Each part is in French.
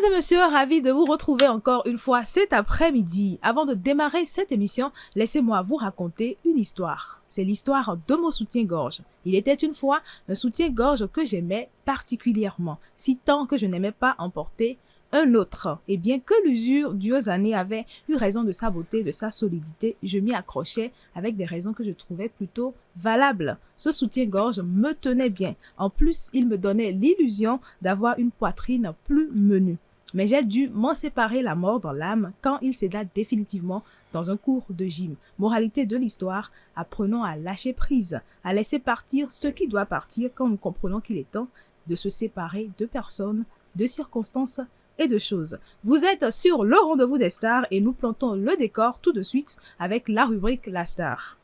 et messieurs, ravi de vous retrouver encore une fois cet après-midi. Avant de démarrer cette émission, laissez-moi vous raconter une histoire. C'est l'histoire de mon soutien-gorge. Il était une fois un soutien-gorge que j'aimais particulièrement, si tant que je n'aimais pas en porter un autre. Et bien que l'usure due aux années avait eu raison de sa beauté, de sa solidité, je m'y accrochais avec des raisons que je trouvais plutôt valables. Ce soutien-gorge me tenait bien. En plus, il me donnait l'illusion d'avoir une poitrine plus menue. Mais j'ai dû m'en séparer la mort dans l'âme quand il céda définitivement dans un cours de gym. Moralité de l'histoire, apprenons à lâcher prise, à laisser partir ce qui doit partir quand nous comprenons qu'il est temps de se séparer de personnes, de circonstances et de choses. Vous êtes sur le rendez-vous des stars et nous plantons le décor tout de suite avec la rubrique La Star.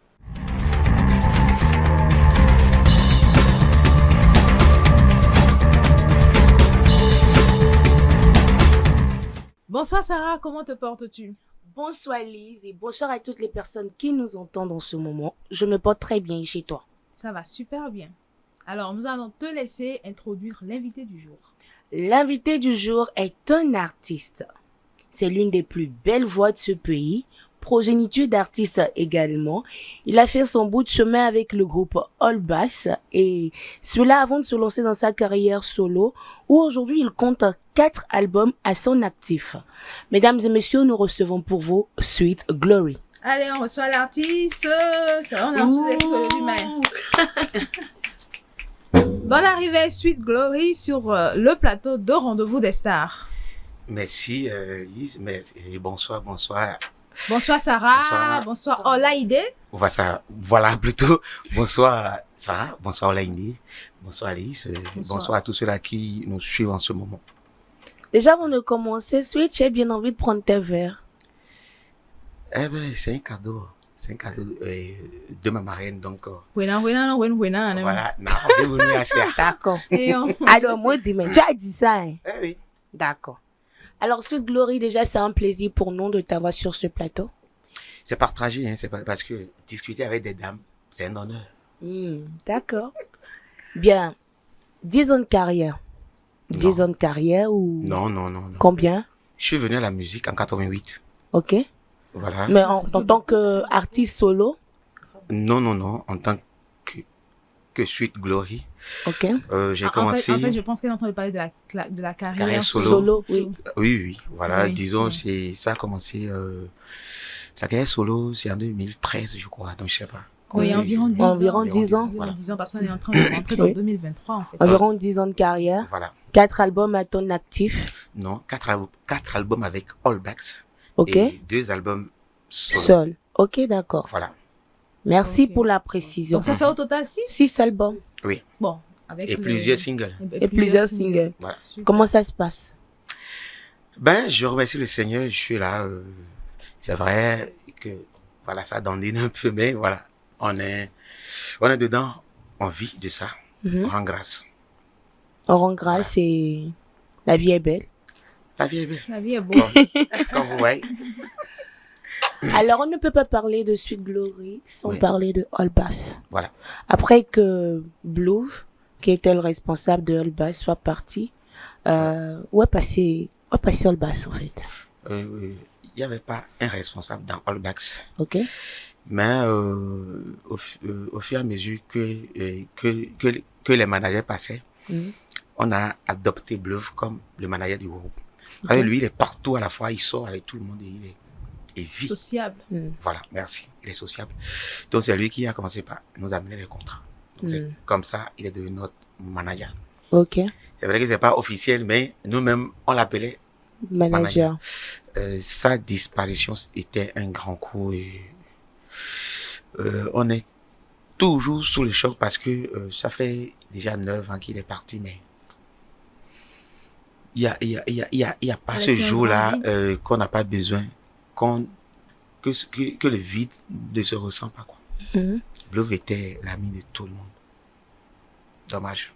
Bonsoir Sarah, comment te portes-tu? Bonsoir Lise et bonsoir à toutes les personnes qui nous entendent en ce moment. Je me porte très bien chez toi. Ça va super bien. Alors, nous allons te laisser introduire l'invité du jour. L'invité du jour est un artiste. C'est l'une des plus belles voix de ce pays, progéniture d'artiste également. Il a fait son bout de chemin avec le groupe All Bass et cela avant de se lancer dans sa carrière solo où aujourd'hui il compte 4 albums à son actif. Mesdames et messieurs, nous recevons pour vous Sweet Glory. Allez, on reçoit l'artiste. C'est vrai, on est en sous-écoute aujourd'hui, mais... Bonne arrivée, Sweet Glory, sur le plateau de Rendez-vous des Stars. Merci Lise, et bonsoir. Bonsoir Sarah, bonsoir Olaïde. Voilà plutôt. Bonsoir Sarah, bonsoir Olaïde, bonsoir Lise, bonsoir à tous ceux-là qui nous suivent en ce moment. Déjà avant de commencer, Sweet, j'ai bien envie de prendre tes verres. Eh ben, c'est un cadeau de ma marraine, donc... Voilà, bienvenue à ça. D'accord. Alors, moi, tu as dit ça, hein? Eh oui. D'accord. Alors, Sweet Glory, déjà, c'est un plaisir pour nous de t'avoir sur ce plateau. C'est partagé, hein, c'est pas parce que discuter avec des dames, c'est un honneur. D'accord. Bien. 10 ans de carrière. 10 ans de carrière ou... Non. Combien? Je suis venu à la musique en 88. Ok. Voilà. Mais en tant qu'artiste solo? Non, en tant que Sweet Glory. Ok. J'ai commencé... En fait, je pense qu'elle est en train de parler de la carrière solo. Oui. Oui. Voilà, Oui. disons, ça a commencé... la carrière solo, c'est en 2013, je crois, donc je sais pas. Oui, environ 10 ans. Environ 10 ans. Environ 10 ans, parce qu'on est en train de rentrer dans 2023, en fait. Environ 10 ans de carrière. Voilà. 4 albums à ton actif. Non, 4 albums avec All Backs. Ok. Et 2 albums solo. Seul. Ok, d'accord. Voilà. Merci Ok. pour la précision. Donc, ça fait au total 6? 6 albums. Oui. Bon, avec Et plusieurs singles. Et plusieurs singles. Voilà. Super. Comment ça se passe? Ben, je remercie le Seigneur, je suis là. C'est vrai que, voilà, ça dandine un peu, mais voilà. On est dedans, on vit de ça. Mhm. On rend grâce. On rend grâce et la vie est belle. La vie est belle. La vie est beau. Comme vous voyez. Alors, on ne peut pas parler de Sweet Glory sans Oui. parler de All Bass. Voilà. Après que Blue, qui était le responsable de All Bass, soit parti, où est passé All Bass en fait? Il n'y avait pas un responsable dans All Backs. Ok. Mais au fur et à mesure que les managers passaient, Mhm. on a adopté Bluff comme le manager du groupe. Ok. Alors, lui, il est partout à la fois, il sort avec tout le monde et il vit. Sociable. Voilà, merci. Il est sociable. Donc, c'est lui qui a commencé par nous amener les contrats. Donc, c'est comme ça, il est devenu notre manager. Ok. C'est vrai que c'est pas officiel, mais nous-mêmes, on l'appelait Manager. sa disparition était un grand coup et on est toujours sous le choc parce que ça fait déjà 9 ans qu'il est parti, mais il y a pas ce laissé un jour-là grand qu'on n'a pas besoin, que le vide ne se ressent pas, quoi. Mhm. Blove était l'ami de tout le monde. Dommage.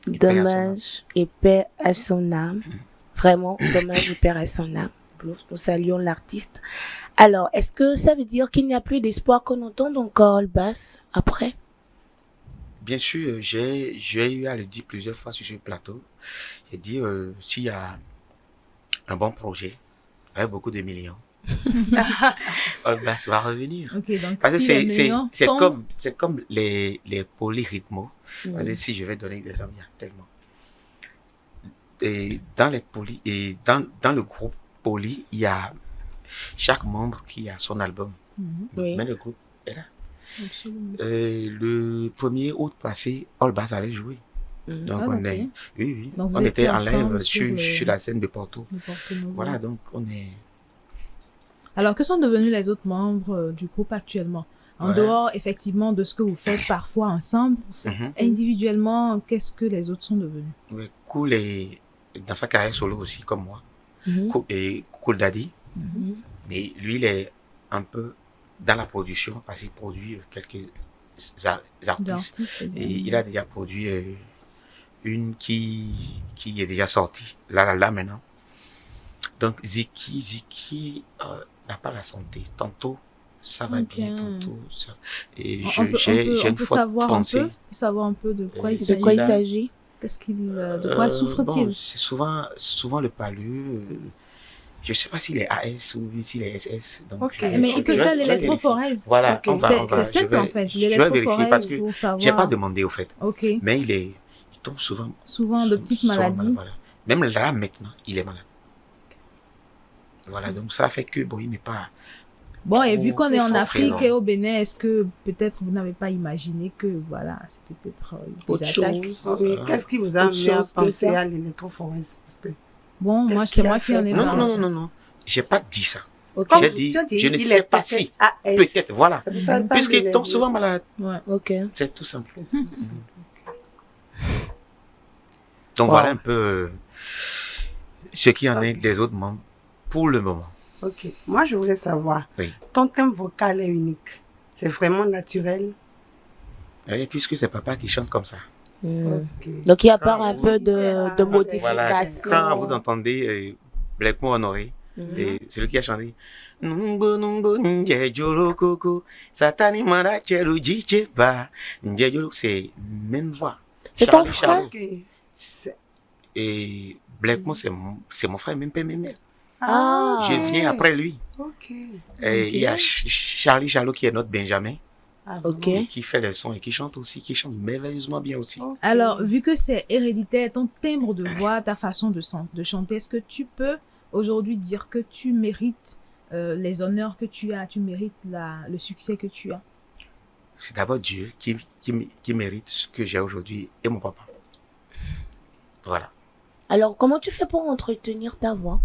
Et paix à son âme. Dommage et paix à son âme. Vraiment, dommage et paix à son âme. Nous saluons l'artiste. Alors, est-ce que ça veut dire qu'il n'y a plus d'espoir qu'on entende encore All Bass après? Bien sûr, j'ai eu à le dire plusieurs fois sur ce plateau. J'ai dit, s'il y a un bon projet, avec beaucoup de millions, All Blacks va revenir. Ok, donc Parce que si les millions tombent, c'est comme les polyrythmos. Parce que Mm. si je vais donner des exemples, il y a tellement. Et dans dans le groupe poly, il y a chaque membre qui a son album. Mhm, Oui. Mais le groupe est là. absolument. Le 1er août passé, All Bass allait jouer. Mm. Donc Ah, on ok. est, oui, Donc, vous on était étiez en live ensemble sur sur la scène de Porto. le Porto Novo. Voilà, donc on est. Alors, que sont devenus les autres membres du groupe actuellement? En Ouais. dehors, effectivement, de ce que vous faites parfois ensemble, Mhm. individuellement, qu'est-ce que les autres sont devenus? Ouais, Cool est dans sa carrière solo aussi, comme moi. Mhm. Cool Daddy. Mhm. Et lui, il est un peu dans la production parce qu'il produit quelques artistes. D'artistes, Et il a déjà produit une qui est déjà sortie, là maintenant. Donc Ziki n'a pas la santé. Tantôt, ça va Ok. bien, tantôt, ça. Et On j'ai peut une fois pensé. savoir un peu de quoi il De De quoi il s'agit. s'agit? Qu'est-ce qu'il, de quoi souffre-t-il? Bon, c'est souvent le palud. Je ne sais pas s'il est AS ou s'il est SS. Donc, Ok. Mais il peut je vais- faire je vais vérifier. l'électrophorèse. Voilà, Ok. on va, C'est je simple vais- en fait. je vais vérifier parce L'électrophorèse que pour savoir. j'ai pas demandé au fait. Ok. Mais il tombe souvent. Souvent de petites souvent maladies. malade, voilà. Même là maintenant, il est malade. Voilà, donc ça fait que bon, il n'est pas. Bon, et vu qu'on est en Faut Afrique présent. et au Bénin, est-ce que peut-être vous n'avez pas imaginé que voilà, c'est peut-être des Autre attaques? chose. Oui. Qu'est-ce qui vous a Autre amené à chose que penser ça? à l'électrophorèse? Parce que Bon, moi, Qu'est-ce c'est qu'il moi a qui en ai fait? Non, marre. non. J'ai pas dit ça. Ok. J'ai dit, tu as dit, je ne il sais est pas peut-être si. AS. Peut-être, voilà. C'est pour ça que Puisqu'il tombe souvent malade. Ouais. Ok. C'est tout simple. Donc Wow. voilà un peu ce qu'il y en est des autres membres pour le moment. Ok. Moi, je voulais savoir, Oui. ton thème vocal est unique. C'est vraiment naturel. Et puisque c'est papa qui chante comme ça. Mm. Ok. Donc il y a pas Quand un vous- peu de modification. Voilà, quand vous entendez Blackmore Honoré, Mhm. et celui qui a chanté Nungbo Nje Jolo Koko Satani Mara Cheru Jicheba Nje Jolo, c'est même voix. C'est ton Charlie frère? Charlot. Ok. C'est- Et Blackmore, c'est mon frère, même père, même mère. Ah. Je viens après lui. Ok. Et il y a Charlie Charlot qui est notre Benjamin, Ah, Ok. et qui fait les sons et qui chante aussi, qui chante merveilleusement bien aussi. ok. Alors, vu que c'est héréditaire, ton timbre de voix, ta façon de chanter, est-ce que tu peux aujourd'hui dire que tu mérites les honneurs que tu as, tu mérites le succès que tu as? C'est d'abord Dieu qui mérite ce que j'ai aujourd'hui et mon papa. Voilà. Alors comment tu fais pour entretenir ta voix?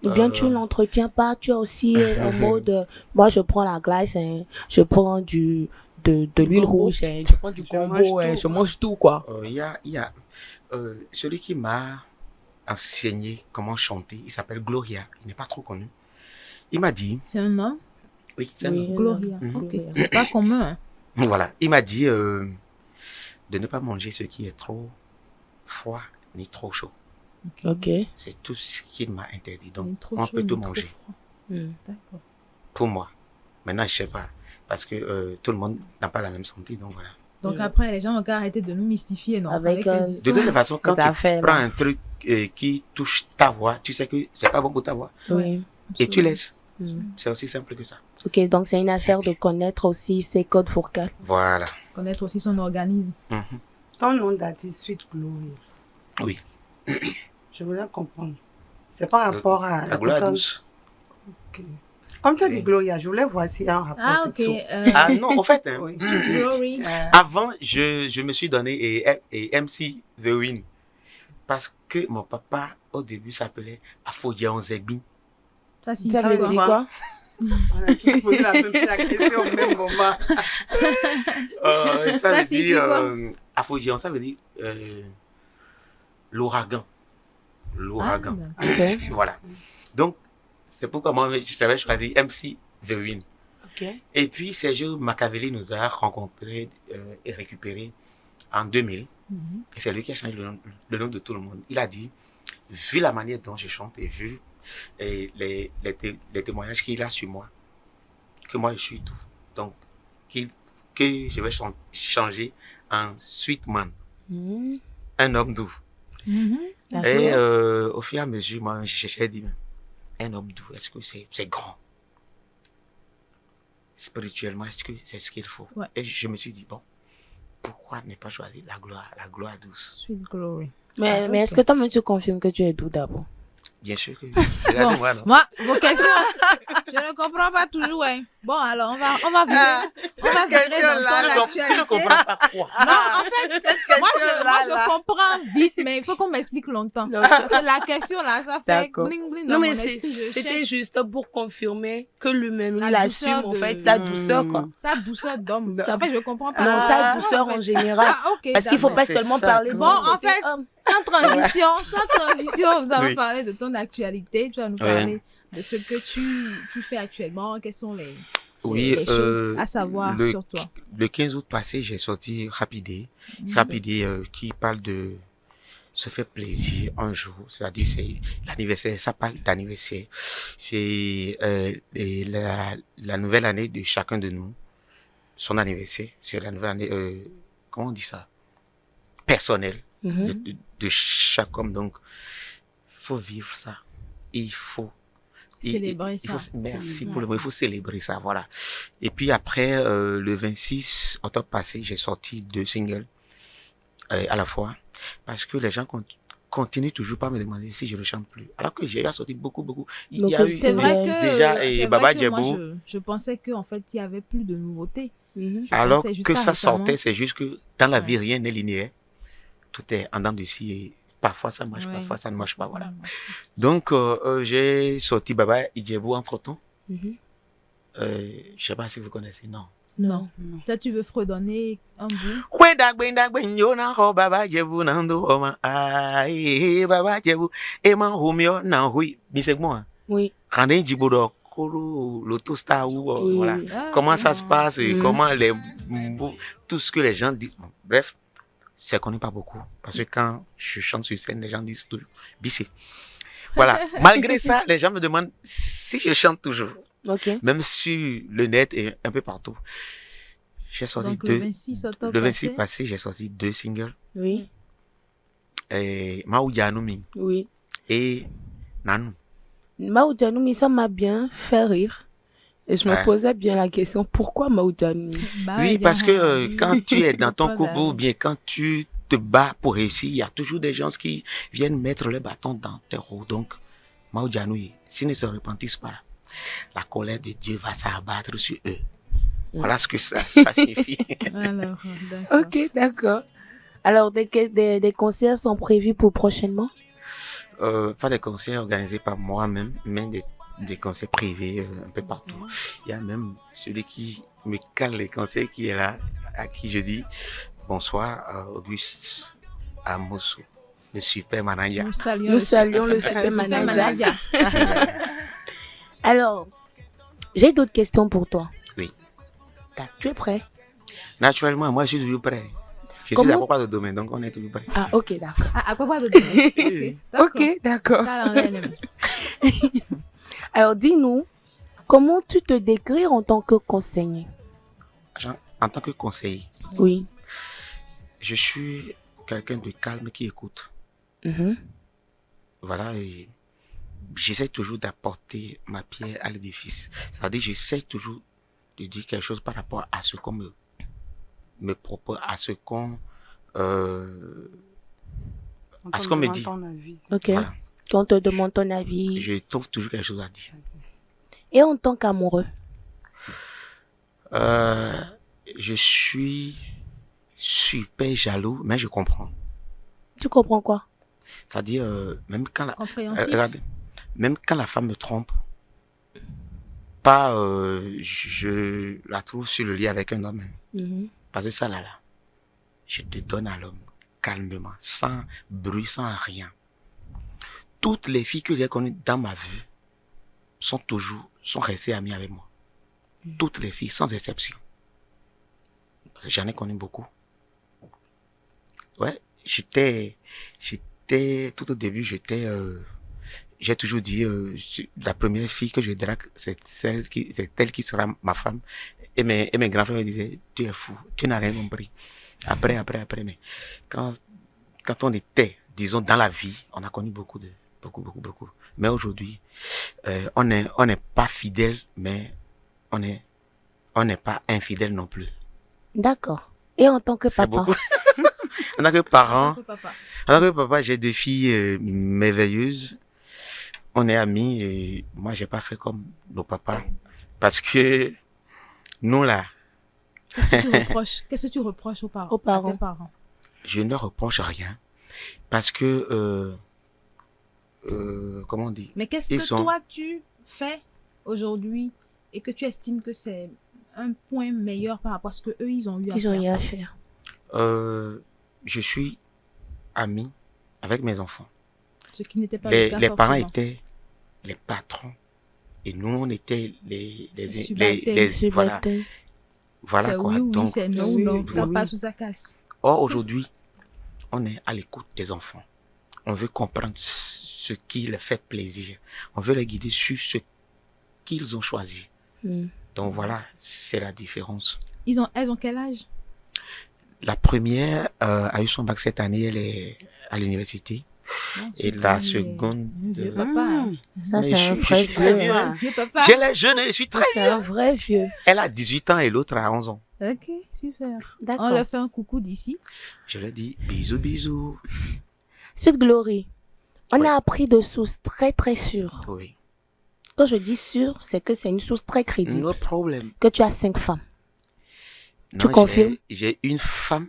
Ou bien tu l'entretiens pas? Tu as aussi un mode. Moi je prends la glace, hein, je prends de l'huile Gombo. rouge, hein, je prends du Je mange combo, hein, tout, je quoi. mange tout quoi. Il y a celui qui m'a enseigné comment chanter, il s'appelle Gloria, il n'est pas trop connu. Il m'a dit, C'est un homme? oui, c'est un Oui. homme. Gloria. Mhm. Ok. Gloria. C'est pas commun. Hein. Voilà, il m'a dit de ne pas manger ce qui est trop froid ni trop chaud. Ok. C'est tout ce qu'il m'a interdit. Donc, Ni trop on chaud, peut ni tout trop manger froid. Mm. D'accord. pour moi. Maintenant, je sais pas, parce que tout le monde n'a pas la même santé, donc voilà. Donc Mm. après, les gens ont qu'à arrêter de nous mystifier, non? Avec, les De histoires. toute façon, quand Les tu affaires, prends là. un truc qui touche ta voix, tu sais que c'est pas bon pour ta voix. Oui. Et tu laisses. Mm. C'est aussi simple que ça. Ok, donc c'est une affaire de connaître aussi ses codes vocaux. Voilà. Connaître aussi son organisme. Mhm. Ton nom d'artiste, Sweet Glory. Oui. Je voulais comprendre. C'est par rapport à La gloire personne- douce. Ok. Comme tu as dit Oui. Gloria, je voulais voir s'il y a un rapport. Ah, c'est ok. tout. Ah non, en fait, hein, Oui. Glory. avant, je me suis donné et MC The Win. Parce que mon papa, au début, s'appelait Afodiaon Zegbi. Ça Ça signifie veut quoi? dire quoi? On a tous posé la question au même moment. Ça Ça veut signifie dire, quoi? Afodiaon, ça veut dire l'ouragan. L'ouragan. Ah, Ok. Voilà. Donc, c'est pourquoi moi, j'avais choisi MC The Win. Ok. Et puis, Sergio Machiavelli nous a rencontrés et récupérés en 2000. mhm. Et c'est lui qui a changé le nom de tout le monde. Il a dit, vu la manière dont je chante et vu les témoignages qu'il a sur moi, que moi je suis tout. Donc, que je vais changer en Sweet Man, Mm. un homme doux. Et au fur et à mesure, moi, j'ai dit, un homme doux, est-ce que c'est grand? Spirituellement, est-ce que c'est ce qu'il faut? Ouais. Et je me suis dit, bon, pourquoi ne pas choisir la gloire douce? Sweet glory. Mais est-ce que toi-même tu confirmes que tu es doux d'abord? Bien sûr que Bon, regardez-moi, non? moi, vos questions, je ne comprends pas toujours. Hein. Bon, alors, on va virer dans ton Tu ne actualité. comprends pas quoi? Non, en fait, moi, je comprends vite, mais il faut qu'on m'explique longtemps. Parce que la question, là, ça fait D'accord. bling bling Non, dans mais mon esprit. Je c'était cherche juste pour confirmer que lui-même, La il douceur assume en de- fait sa douceur, quoi. sa douceur d'homme. Ça- En fait, je comprends pas. Non, sa douceur en fait. en général. Ah, ok. Parce qu'il faut d'accord. pas C'est seulement ça, parler de quoi. Bon, son en côté fait, homme. sans transition, vous avez Oui. parlé de ton actualité. Tu vas nous parler de ce que tu fais actuellement. Quelles sont les choses à savoir sur toi. Le 15 août passé, j'ai sorti Rapidé. Rapidé qui parle de se faire plaisir un jour. C'est-à-dire, c'est l'anniversaire. Ça parle d'anniversaire. C'est la nouvelle année de chacun de nous. Son anniversaire. C'est la nouvelle année, comment on dit ça? Personnelle. De chaque homme. Donc, il faut vivre ça. Il faut Célébrer ça. Merci pour le mot. Il faut célébrer ça, voilà. Et puis après, le 26 octobre passé, j'ai sorti 2 singles à la fois. Parce que les gens continuent toujours pas me demander si je ne chante plus. Alors que j'ai déjà sorti beaucoup. Il y a eu C'est vrai que déjà c'est Baba vrai que moi, Djebou. je pensais qu'en fait il y avait plus de nouveautés. Je Alors pensais que jusqu'à ça récemment. sortait, c'est juste que dans la Ouais. vie, rien n'est linéaire. Tout est en dents de scie et parfois ça marche, Ouais. parfois ça ne marche pas, voilà. Ouais. Donc, j'ai sorti Baba Djebou en frottant. Je sais pas si vous connaissez, non. Non. Toi, tu veux fredonner un bout. Baba Djebou nando oma ai Baba Djebou e man humio na hui bisegmo Oui. kande jibodo kolo l'autostar ou Oui, voilà oui. Ah, comment c'est ça se bon. passe et comment tout ce que les gens disent. Bon, bref, c'est connu pas beaucoup parce que quand je chante sur scène, les gens disent toujours Bissé. Voilà. Malgré ça, les gens me demandent si je chante toujours, Ok. même sur le net et un peu partout. J'ai sorti Donc le 26 octobre. le 26 passé. passé, j'ai sorti 2 singles. Oui. Maoudianoumi Oui. et Nanou. Maoudjanoumi, ça m'a bien fait rire. Et je me Ouais. posais bien la question, pourquoi Maoudjanoumi? Bah Oui, ouais, parce que Diana, quand tu es dans ton Pas couple ou d'avis. bien quand tu te bats pour réussir, il y a toujours des gens qui viennent mettre le bâton dans tes roues. Donc, Maoudianoui, s'ils ne se repentissent pas, la colère de Dieu va s'abattre sur eux. Voilà ce que ça signifie. Alors, d'accord. Ok, d'accord. Alors, des concerts sont prévus pour prochainement? Pas des concerts organisés par moi-même, mais des concerts privés un peu partout. Il y a même celui qui me cale les concerts qui est là, à qui je dis bonsoir, Auguste Amosu, le super manager. Nous saluons, Nous saluons le super manager. Alors, j'ai d'autres questions pour toi. Oui. Tu es prêt? Naturellement, moi je suis toujours prêt. Je Comment? suis à propos de domaine, donc on est toujours prêt. Ah, ok, d'accord. Ah, à propos de donner. Ok, d'accord. Parle en l'air. Alors, dis-nous, comment tu te décris en tant que conseiller? En tant que conseiller, Oui. je suis quelqu'un de calme qui écoute. Mhm. Voilà, et j'essaie toujours d'apporter ma pierre à l'édifice. C'est-à-dire, j'essaie toujours de dire quelque chose par rapport à ce qu'on me propose, à ce qu'on à ce qu'on me dit. Ok. Voilà. Quand on te demande ton avis. Je trouve toujours quelque chose à dire. Et en tant qu'amoureux? Je suis super jaloux, mais je comprends. Tu comprends quoi? C'est-à-dire, même quand Compréhensif. regardez, même quand la femme me trompe, pas, je la trouve sur le lit avec un homme. Mhm. Parce que ça là, je te donne à l'homme, calmement, sans bruit, sans rien. Toutes les filles que j'ai connues dans ma vie sont restées amies avec moi. Toutes les filles, sans exception. Parce que j'en ai connu beaucoup. Ouais, tout au début, j'ai toujours dit, la première fille que je drague, c'est elle qui sera ma femme. Et mes grands frères me disaient, tu es fou, tu n'as rien compris. Après, mais quand on était disons, dans la vie, on a connu beaucoup. Mais aujourd'hui, on n'est pas fidèle, mais on n'est pas infidèle non plus. D'accord. Et en tant que C'est papa? beaucoup. En tant que parent, Ton papa. en tant que papa, j'ai 2 filles merveilleuses. On est amis et moi, j'ai pas fait comme nos papas. Parce que nous, là, Qu'est-ce que tu reproches aux parents? Aux parents. À tes parents. je ne reproche rien. Parce que, comment on dit? Mais qu'est-ce Ils que sont- toi, tu fais aujourd'hui et que tu estimes que c'est un point meilleur par rapport à ce que eux ils ont eu à Ils ont faire? rien à faire. Je suis ami avec mes enfants. Ce qui n'était pas le cas Les parents forcément. étaient les patrons et nous, on était les subalternes. voilà, Subalterne. voilà C'est quoi. oui, oui, Donc, c'est non, oui, non, oui, ça oui. passe ou ça casse. or, aujourd'hui, on est à l'écoute des enfants. On veut comprendre ce qui leur fait plaisir. On veut les guider sur ce qu'ils ont choisi. Mm. Donc voilà, c'est la différence. Elles ont quel âge? La première a eu son bac cette année, elle est à l'université. Non, Et tu la dis, seconde, un vieux euh, papa. hein. Ça, Mais c'est je un suis- vrai je suis très vieux. vieux. Un vieux papa. J'ai les jeunes, je suis Ça, très... c'est un vrai vieux. Elle a 18 ans et l'autre a 11 ans. Ok, super. On D'accord. leur fait un coucou d'ici. Je leur dis bisous, bisous. Suite Glory. On Oui. a appris de sources très très sûres. Oui. Quand je dis sûre, c'est que c'est une source très crédible. No problème. Que tu as 5 femmes. Tu Non, confirmes? J'ai une femme.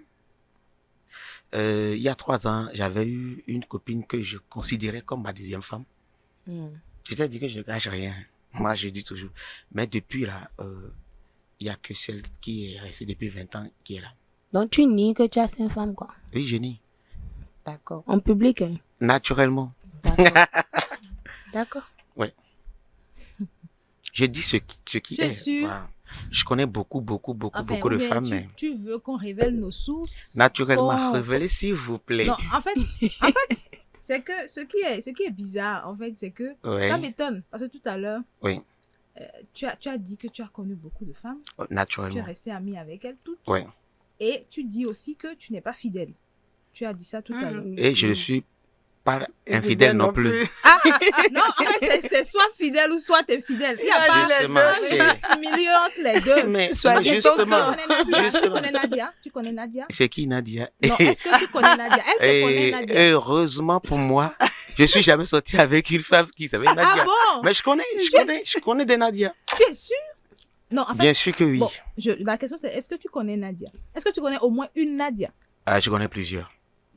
Il y a 3 ans, j'avais eu une copine que je considérais comme ma deuxième femme. Je t'ai dit que je ne gâche rien. Moi, je dis toujours. Mais depuis là, il n'y a que celle qui est restée depuis 20 ans qui est là. Donc tu nies que tu as 5 femmes, quoi. Oui, je nie. D'accord. En public, hein. Naturellement. D'accord. D'accord. Je dis ce qui Tu es est. sûr? Voilà. Je connais beaucoup Enfin, de ou bien femmes, mais tu veux qu'on révèle nos sources? naturellement, qu'on- révélez s'il vous plaît. Non, en fait, c'est que ce qui est bizarre, en fait, c'est que Ouais. ça m'étonne. Parce que tout à l'heure, Oui. tu as dit que tu as connu beaucoup de femmes. Tu es Naturellement. resté ami avec elles toutes. Ouais. Et tu dis aussi que tu n'es pas fidèle. Tu as dit ça tout à l'heure. Et je ne suis pas infidèle non plus. Ah, non, en fait, c'est soit fidèle ou soit t'es fidèle. Il n'y a pas Justement, un c'est- juste milieu entre les deux. Mais Soit Ok, des justement, tu connais Nadia? Tu connais Nadia? c'est qui Nadia? Non, est-ce que tu connais Nadia? Elle te connaît Et Nadia. heureusement pour moi, je suis jamais sorti avec une femme qui s'appelle Nadia. Ah bon? Mais je connais des Nadia. Tu es sûr? Non, en fait, Bien sûr que oui. bon, la question c'est est-ce que tu connais Nadia? Est-ce que tu connais au moins une Nadia? Ah, je connais plusieurs.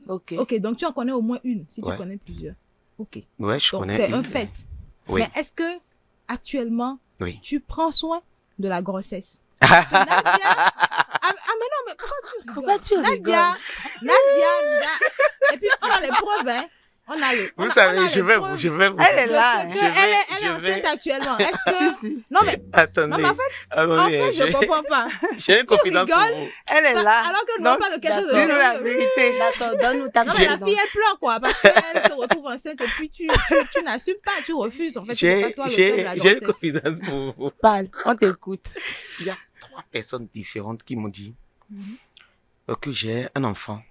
Ok. Ok, donc tu en connais au moins une, si Ouais. tu connais plusieurs. Ok, Ouais, je donc connais c'est une. un fait. Oui. Mais est-ce que actuellement, Oui. tu prends soin de la grossesse? Nadia, mais non, mais pourquoi tu rigoles? Pourquoi tu rigoles? Nadia, et puis on a les preuves, hein. On a les. Vous on a savez, les je vais preuves vous. Elle est de là. ce que Je vais- elle est je vais- enceinte actuellement. Est-ce que non mais Attendez. non mais en fait, Attendez, je comprends pas. j'ai une confidence pour rigoles? vous. Elle est là. Alors que nous Donc, on parle de quelque chose de d'accord. Dis-nous la sérieux. vérité. D'accord, donne-nous ta Non mais la confidence. fille elle pleure quoi parce qu'elle se retrouve enceinte et puis tu n'assumes pas, tu refuses en fait. C'est pas toi l'auteur de la J'ai une grossesse. confidence pour vous. Parle, on t'écoute. Il y a 3 personnes différentes qui m'ont dit Mhm. que j'ai un enfant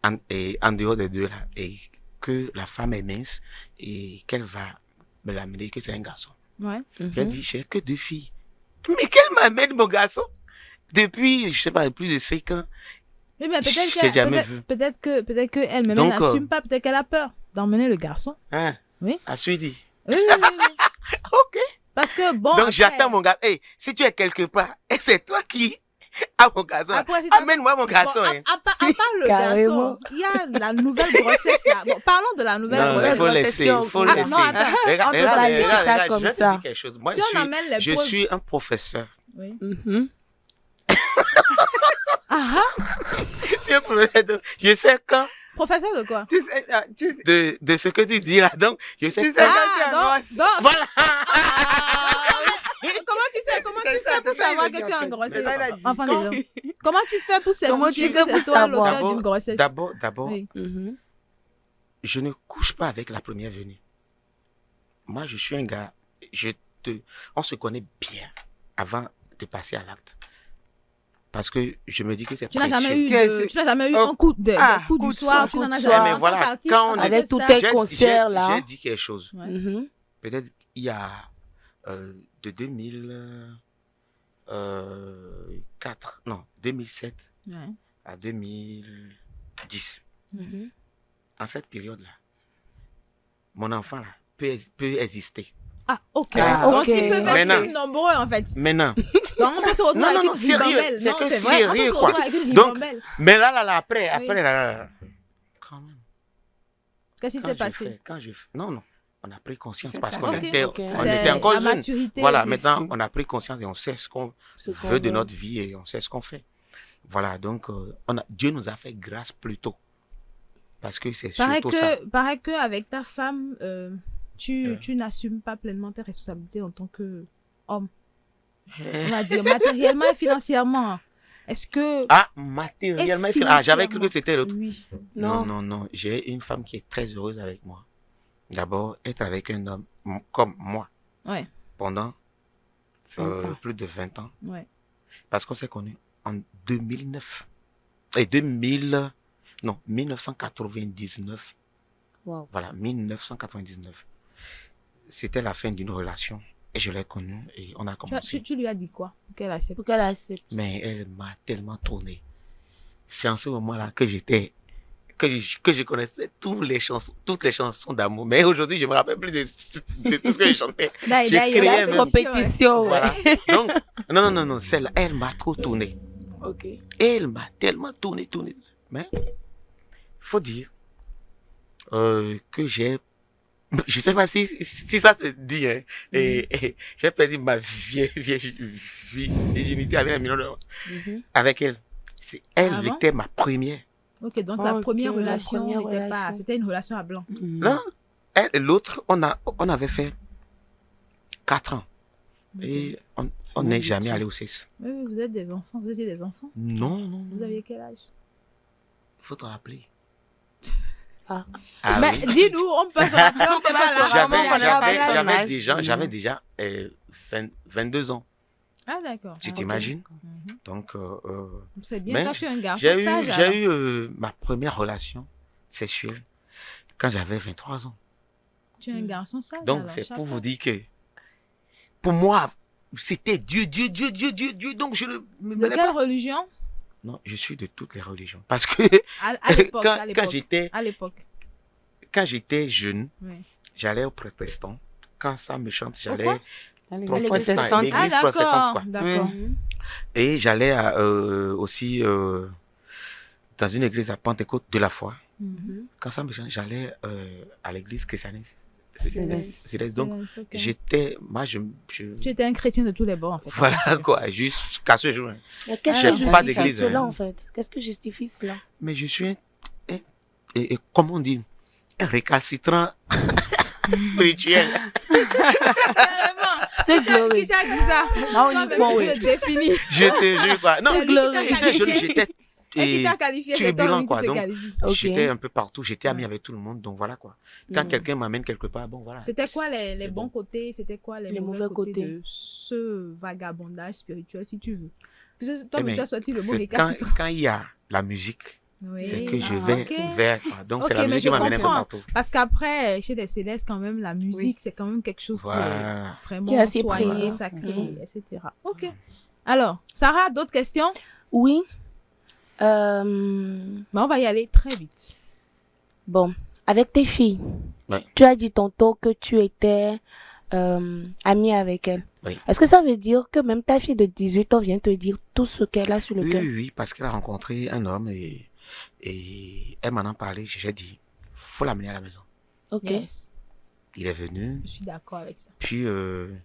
en dehors des deux là et que la femme est mince et qu'elle va me l'amener, que c'est un garçon. Ouais. J'ai dit, j'ai que 2 filles. Mais qu'elle m'amène mon garçon depuis, je sais pas, plus de 5 ans. Oui, mais peut-être Je t'ai jamais que vu. peut-être que elle-même Donc, n'assume pas, peut-être qu'elle a peur d'emmener le garçon. Hein? Oui. À Suidi. Oui, oui, oui, oui. Ok. Parce que bon. Donc après- j'attends mon garçon. Hey, si tu es quelque part, et c'est toi qui as mon garçon. Après, si t'as- Amène-moi mon garçon. Bon, hein. à part le Carrément. garçon, il y a la nouvelle grossesse là. Bon, parlons de la nouvelle Non, il grossesse. faut laisser, il faut Ah, laisser. non, attends. Regarde, On peut regarde, pas laisser regarde, ça regarde, comme je vais te ça. dire quelque chose. Moi, Si on amène les je preuves. suis un professeur. Oui. Mhm. Ah ah. Je suis un professeur, donc je sais quand Professeur de quoi? Tu sais, de ce que tu dis là. Donc, je sais Tu sais quand. quand tu es grosse. Voilà. Comment tu sais, comment tu C'est ça, fais pour c'est ça, savoir il que veut tu es en dire, grossesse? c'est ça, il a dit. Enfin, désolé. Comment tu fais pour Comment certifier tu fais que pour c'est toi savoir? l'auteur d'une grossesse? D'abord, Oui. Mhm. je ne couche pas avec la première venue. Moi, je suis un gars, on se connaît bien avant de passer à l'acte. Parce que je me dis que c'est Tu n'as précieux. tu n'as jamais eu un coup du soir, tu n'en as jamais Mais voilà, quand on est- Avec tout tes tes concerts, là. J'ai dit quelque chose. Ouais. Mhm. Peut-être il y a de 2004, non, 2007 Ouais. à 2010. Mhm. En cette période-là, mon enfant là, peut exister. Ah, ok. Ah, Donc, ok. ils peuvent Maintenant. être nombreux, en fait. Maintenant, Donc, on peut se retrouver Non, avec non, une sérieux, ribambelle. c'est Non, que c'est vrai. On peut sérieux, se quoi. retrouver avec une Donc, ribambelle. mais après, Oui. là, quand même. Qu'est-ce qui Quand s'est j'ai passé? fait- quand j'ai fait- non, on a pris conscience C'est parce ça. qu'on Ok. était, Ok. on C'est était encore la jeunes. maturité. Voilà, Oui. maintenant, on a pris conscience et on sait ce qu'on Ce qu'on veut de veut. notre vie et on sait ce qu'on fait. Voilà, donc, Dieu nous a fait grâce plus tôt. Parce que c'est surtout ça. Paraît que avec ta femme, tu Ouais. n'assumes pas pleinement tes responsabilités en tant que homme. On va dire matériellement et financièrement. Est-ce que Ah, matériellement. Et Ah, j'avais cru que financièrement. c'était l'autre. oui. Non, non, non. J'ai une femme qui est très heureuse avec moi. D'abord, être avec un homme comme moi Ouais. pendant 20 ans. plus de 20 ans. Ouais. Parce qu'on s'est connus en 2009. Et 2000, non, 1999. Wow. Voilà, 1999. C'était la fin d'une relation. Et je l'ai connue et on a commencé. Tu lui as dit quoi pour qu'elle accepte? Pour qu'elle accepte. Mais elle m'a tellement tourné. C'est en ce moment-là que je connaissais toutes les chansons d'amour. Mais aujourd'hui, je me rappelle plus de tout ce que je chantais. J'ai créé un même- Compétition, ouais. Voilà. Donc, non, celle-là, elle m'a trop tourné. Ok. Elle m'a tellement tourné. Mais, il faut dire que j'ai... Je sais pas si ça te dit, hein. Et j'ai perdu ma virginité avec un million d'euros. Mhm. Avec elle. Elle Ah bon? était ma première. Ok, donc la Ok, première la relation première n'était pas... relation. C'était une relation à blanc. Mhm. Non, elle et l'autre, on avait fait 4 ans. Et on n'est jamais allé au CES. Oui, oui, vous êtes des enfants. Vous étiez des enfants. Non. Vous aviez quel âge? Faut te rappeler. Ah. Ah Mais oui. dis-nous, on peut se rappeler, on t'est pas là. Vraiment, on a pas l'âge. J'avais déjà 22 ans. Ah, d'accord. Tu Ah, ok. t'imagines? Mhm. Donc, C'est bien, mais toi, tu es un garçon j'ai sage. alors. eu ma première relation sexuelle quand j'avais 23 ans. Tu es un garçon sage. Donc, alors, c'est chapeau. pour vous dire que, pour moi, c'était Dieu. Donc, je ne me De mêlais quelle pas. religion? Non, je suis de toutes les religions. Parce que À l'époque. quand, à l'époque. quand À l'époque. j'étais jeune, Oui. j'allais au protestant. Quand ça me chante, j'allais Pourquoi? protestant, protestante. l'église Ah, protestante, d'accord. quoi. D'accord. Mhm. Et j'allais aussi dans une église à Pentecôte de la foi. Mhm. Quand ça me chante, j'allais à l'église chrétienne. Céleste. Donc, Ok. Tu étais un chrétien de tous les bords, en fait. voilà quoi, jusqu'à ce jour. Mais qu'est-ce J'ai qui pas justifie d'église, cela, hein. en fait? Qu'est-ce qui justifie cela? Mais je suis et comment on dit, un récalcitrant spirituel. Carrément. C'est Qui glorieux. t'a dit ça? Moi, Toi-même, uniquement, tu oui. te définis. Je te jure quoi. Non, C'est lui qui t'a j'étais qualifié. jeune, j'étais Et qui t'a qualifié, c'est turbulent, toi-même quoi. qui te Donc, qualifie. Ok. j'étais un peu partout, j'étais ami avec tout le monde, donc voilà quoi. Quand Mhm. quelqu'un m'amène quelque part, bon voilà. C'était quoi les C'est bons bon. côtés, c'était quoi les Les mauvais mauvais côtés côtés. de ce vagabondage spirituel, si tu veux? Parce que Eh toi, ben, tu as sorti le mot c'est récalcitrant. quand il y a la musique, Oui. c'est que je Ah, vais ok. vers quoi. Donc Ok, c'est la mais musique je qui m'amène un peu comprends. partout. Parce qu'après, chez des célestes, quand même, la musique, c'est quand même quelque chose qui Voilà. est vraiment Qui est assez soigné, présent. sacré, Mhm. etc. Ok. Alors, Sarah, d'autres questions? Oui. Mais on va y aller très vite. Bon, avec tes filles, Ouais. tu as dit tantôt que tu étais amie avec elles. Oui. Est-ce que ça veut dire que même ta fille de 18 ans vient te dire tout ce qu'elle a sur le Oui, cœur? oui, parce qu'elle a rencontré un homme et elle m'en a parlé. J'ai dit, faut l'amener à la maison. Ok. Yes. Il est venu, Je suis d'accord avec ça. puis elle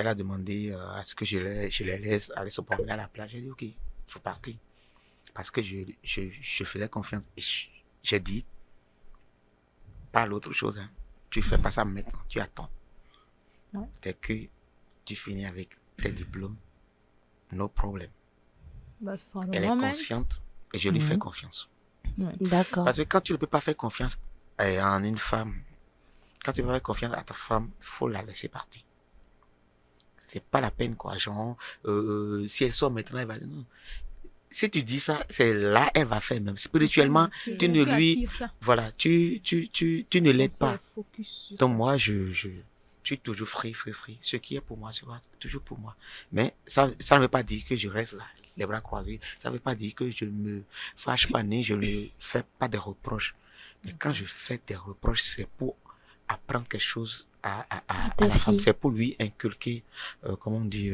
a demandé à ce que je les laisse aller se promener à la plage. J'ai dit, ok, il faut partir. Parce que je faisais confiance. Et j'ai dit, pas l'autre chose. Hein. Tu fais pas ça maintenant, tu attends. Ouais. Dès que tu finis avec tes diplômes, no problem. But for the Elle est moment, consciente et je lui fais Mhm. confiance. D'accord. Parce que quand tu ne peux pas faire confiance en une femme, quand tu peux faire confiance à ta femme, il faut la laisser partir. c'est pas la peine, quoi. Genre, si elle sort maintenant, elle va dire non. Si tu dis ça, c'est là, elle va faire même. Spirituellement, tu ne lui, attires ça. voilà, tu ne l'aides C'est pas. focus sur Donc ça. moi, je suis toujours free. Ce qui est pour moi sera toujours pour moi. Mais ça ne veut pas dire que je reste là, les bras croisés. Ça ne veut pas dire que je me fâche pas ni je ne fais pas des reproches. Mais quand je fais des reproches, c'est pour apprendre quelque chose à ta la femme. fille. C'est pour lui inculquer, comment on dit,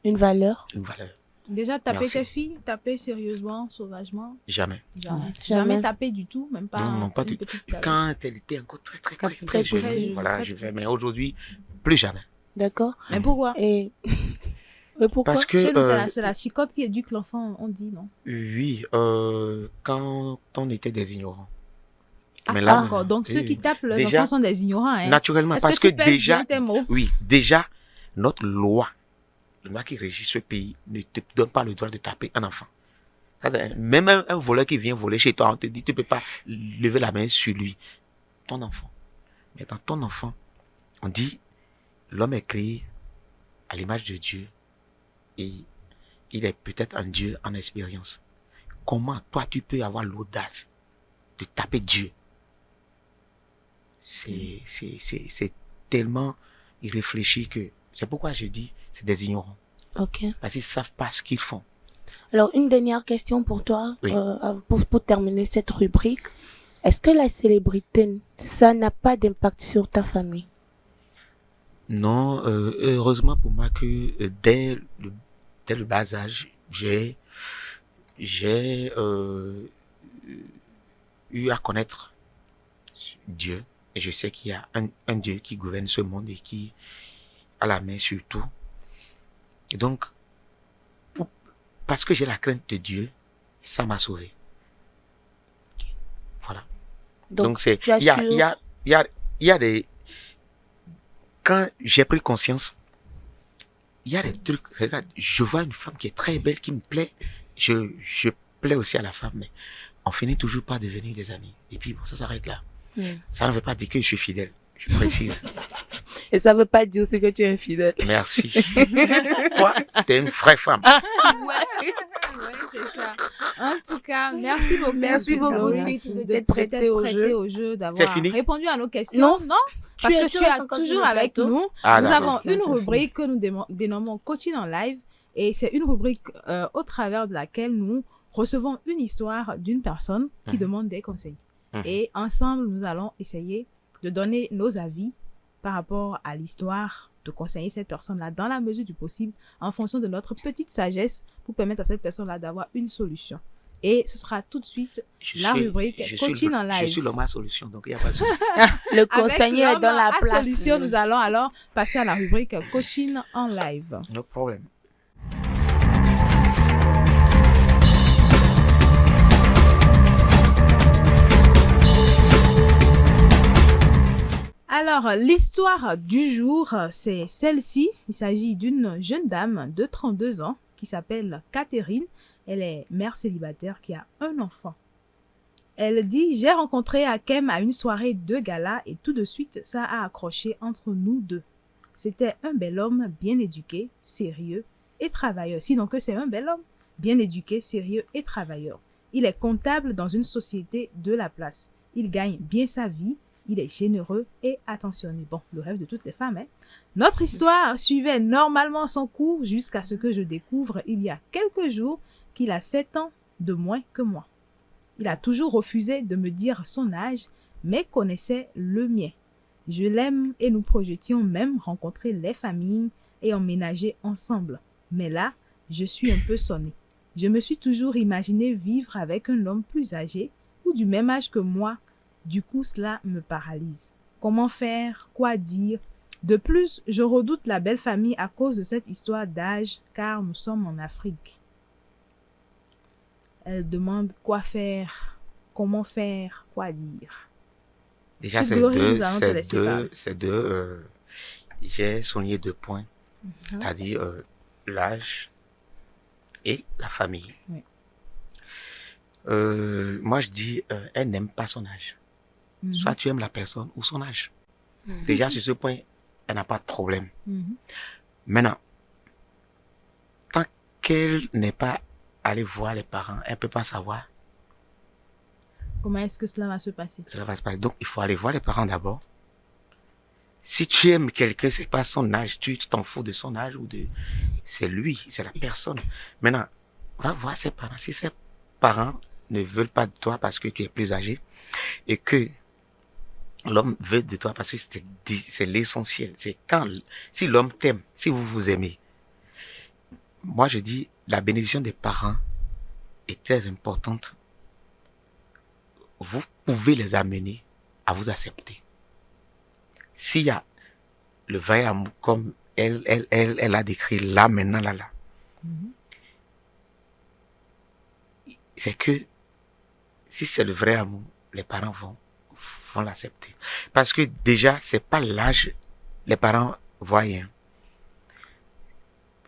Une valeur? une valeur. Déjà, taper Merci. tes filles, taper sérieusement, sauvagement. Jamais. Jamais. Jamais. Jamais taper du tout, même pas. Non, pas une du tout. petite tape. Quand elle était encore très Très jeune, jeune, voilà, très je vais. petite. Mais aujourd'hui, plus jamais. D'accord. Mais pourquoi? Et mais pourquoi? Parce que Chez nous, c'est la chicotte qui éduque l'enfant, on dit, non? oui, quand on était des ignorants. Ah, Mais là, encore. Donc, ceux oui. qui tapent leurs Déjà, enfants sont des ignorants, hein? Naturellement, Est-ce parce que que tu pèses déjà, bien tes mots? oui, déjà, notre loi, la loi qui régit ce pays, ne te donne pas le droit de taper un enfant. Même un voleur qui vient voler chez toi, on te dit, tu peux pas lever la main sur lui, ton enfant. Mais dans ton enfant, on dit, l'homme est créé à l'image de Dieu et il est peut-être un Dieu en expérience. Comment toi tu peux avoir l'audace de taper Dieu? C'est tellement irréfléchi que c'est pourquoi je dis c'est des ignorants. Ok. Parce qu'ils savent pas ce qu'ils font. Alors, une dernière question pour toi, Oui. pour terminer cette rubrique. Est-ce que la célébrité, ça n'a pas d'impact sur ta famille? Non, heureusement pour moi que dès le bas âge, j'ai eu à connaître Dieu. Et je sais qu'il y a un Dieu qui gouverne ce monde et qui a la main sur tout. Et donc, parce que j'ai la crainte de Dieu, ça m'a sauvé. Voilà. Donc c'est, tu as il y a des, quand j'ai pris conscience, il y a des trucs, regarde, je vois une femme qui est très belle, qui me plaît, je plais aussi à la femme, mais on finit toujours par devenir des amis. Et puis bon, ça s'arrête là. Ça ne veut pas dire que je suis fidèle, je précise. Et ça veut pas dire aussi que tu es infidèle. Merci. Toi, t'es une vraie femme. Ouais, c'est ça. En tout cas, merci beaucoup. Merci beaucoup, Chloé, Sweet, de de t'être t'être prêtée au jeu. au jeu, C'est d'avoir fini? répondu à nos questions. Non, Parce tu que es- tu tu es restes encore sur toujours le avec plateau. nous. Ah, Nous d'accord. avons une rubrique que nous dénommons Coaching en live. Et c'est une rubrique au travers de laquelle nous recevons une histoire d'une personne qui Mhm. demande des conseils. Mhm. Et ensemble, nous allons essayer de donner nos avis par rapport à l'histoire, de conseiller cette personne-là dans la mesure du possible, en fonction de notre petite sagesse, pour permettre à cette personne-là d'avoir une solution. Et ce sera tout de suite la rubrique Coaching en live. Je suis l'homme à solution, donc il n'y a pas de souci. Le Avec conseiller est l'homme dans la à place. solution, nous allons alors passer à la rubrique Coaching en live. No problem. Alors, l'histoire du jour, c'est celle-ci. Il s'agit d'une jeune dame de 32 ans qui s'appelle Catherine. Elle est mère célibataire qui a un enfant. Elle dit, j'ai rencontré Hakem à une soirée de gala et tout de suite, ça a accroché entre nous deux. C'était un bel homme bien éduqué, sérieux et travailleur. Sinon que c'est un bel homme bien éduqué, sérieux et travailleur. Il est comptable dans une société de la place. Il gagne bien sa vie. Il est généreux et attentionné. Bon, le rêve de toutes les femmes, hein. Notre histoire suivait normalement son cours jusqu'à ce que je découvre il y a quelques jours qu'il a 7 ans de moins que moi. Il a toujours refusé de me dire son âge, mais connaissait le mien. Je l'aime et nous projetions même rencontrer les familles et emménager ensemble. Mais là, je suis un peu sonnée. Je me suis toujours imaginé vivre avec un homme plus âgé ou du même âge que moi. Du coup, cela me paralyse. Comment faire? Quoi dire? De plus, je redoute la belle famille à cause de cette histoire d'âge, car nous sommes en Afrique. Elle demande quoi faire, comment faire, quoi dire. Déjà, C'est Glory, nous allons te c'est laisser parler. j'ai souligné 2 points, c'est-à-dire l'âge et la famille. Oui. Moi, je dis, elle n'aime pas son âge. Mhm. Soit tu aimes la personne ou son âge. Déjà, sur ce point, elle n'a pas de problème. Mhm. Maintenant, tant qu'elle n'est pas allée voir les parents, elle ne peut pas savoir. Comment est-ce que cela va se passer? Cela va se passer. Donc, il faut aller voir les parents d'abord. Si tu aimes quelqu'un, c'est pas son âge, tu t'en fous de son âge ou de... C'est lui, c'est la personne. Maintenant, va voir ses parents. Si ses parents ne veulent pas de toi parce que tu es plus âgé et que l'homme veut de toi parce que c'est l'essentiel. C'est quand, si l'homme t'aime, si vous vous aimez. Moi, je dis, la bénédiction des parents est très importante. Vous pouvez les amener à vous accepter. S'il y a le vrai amour, comme elle a décrit là, maintenant, là. C'est que, si c'est le vrai amour, les parents vont l'accepter. Parce que déjà, c'est pas l'âge, les parents voient rien.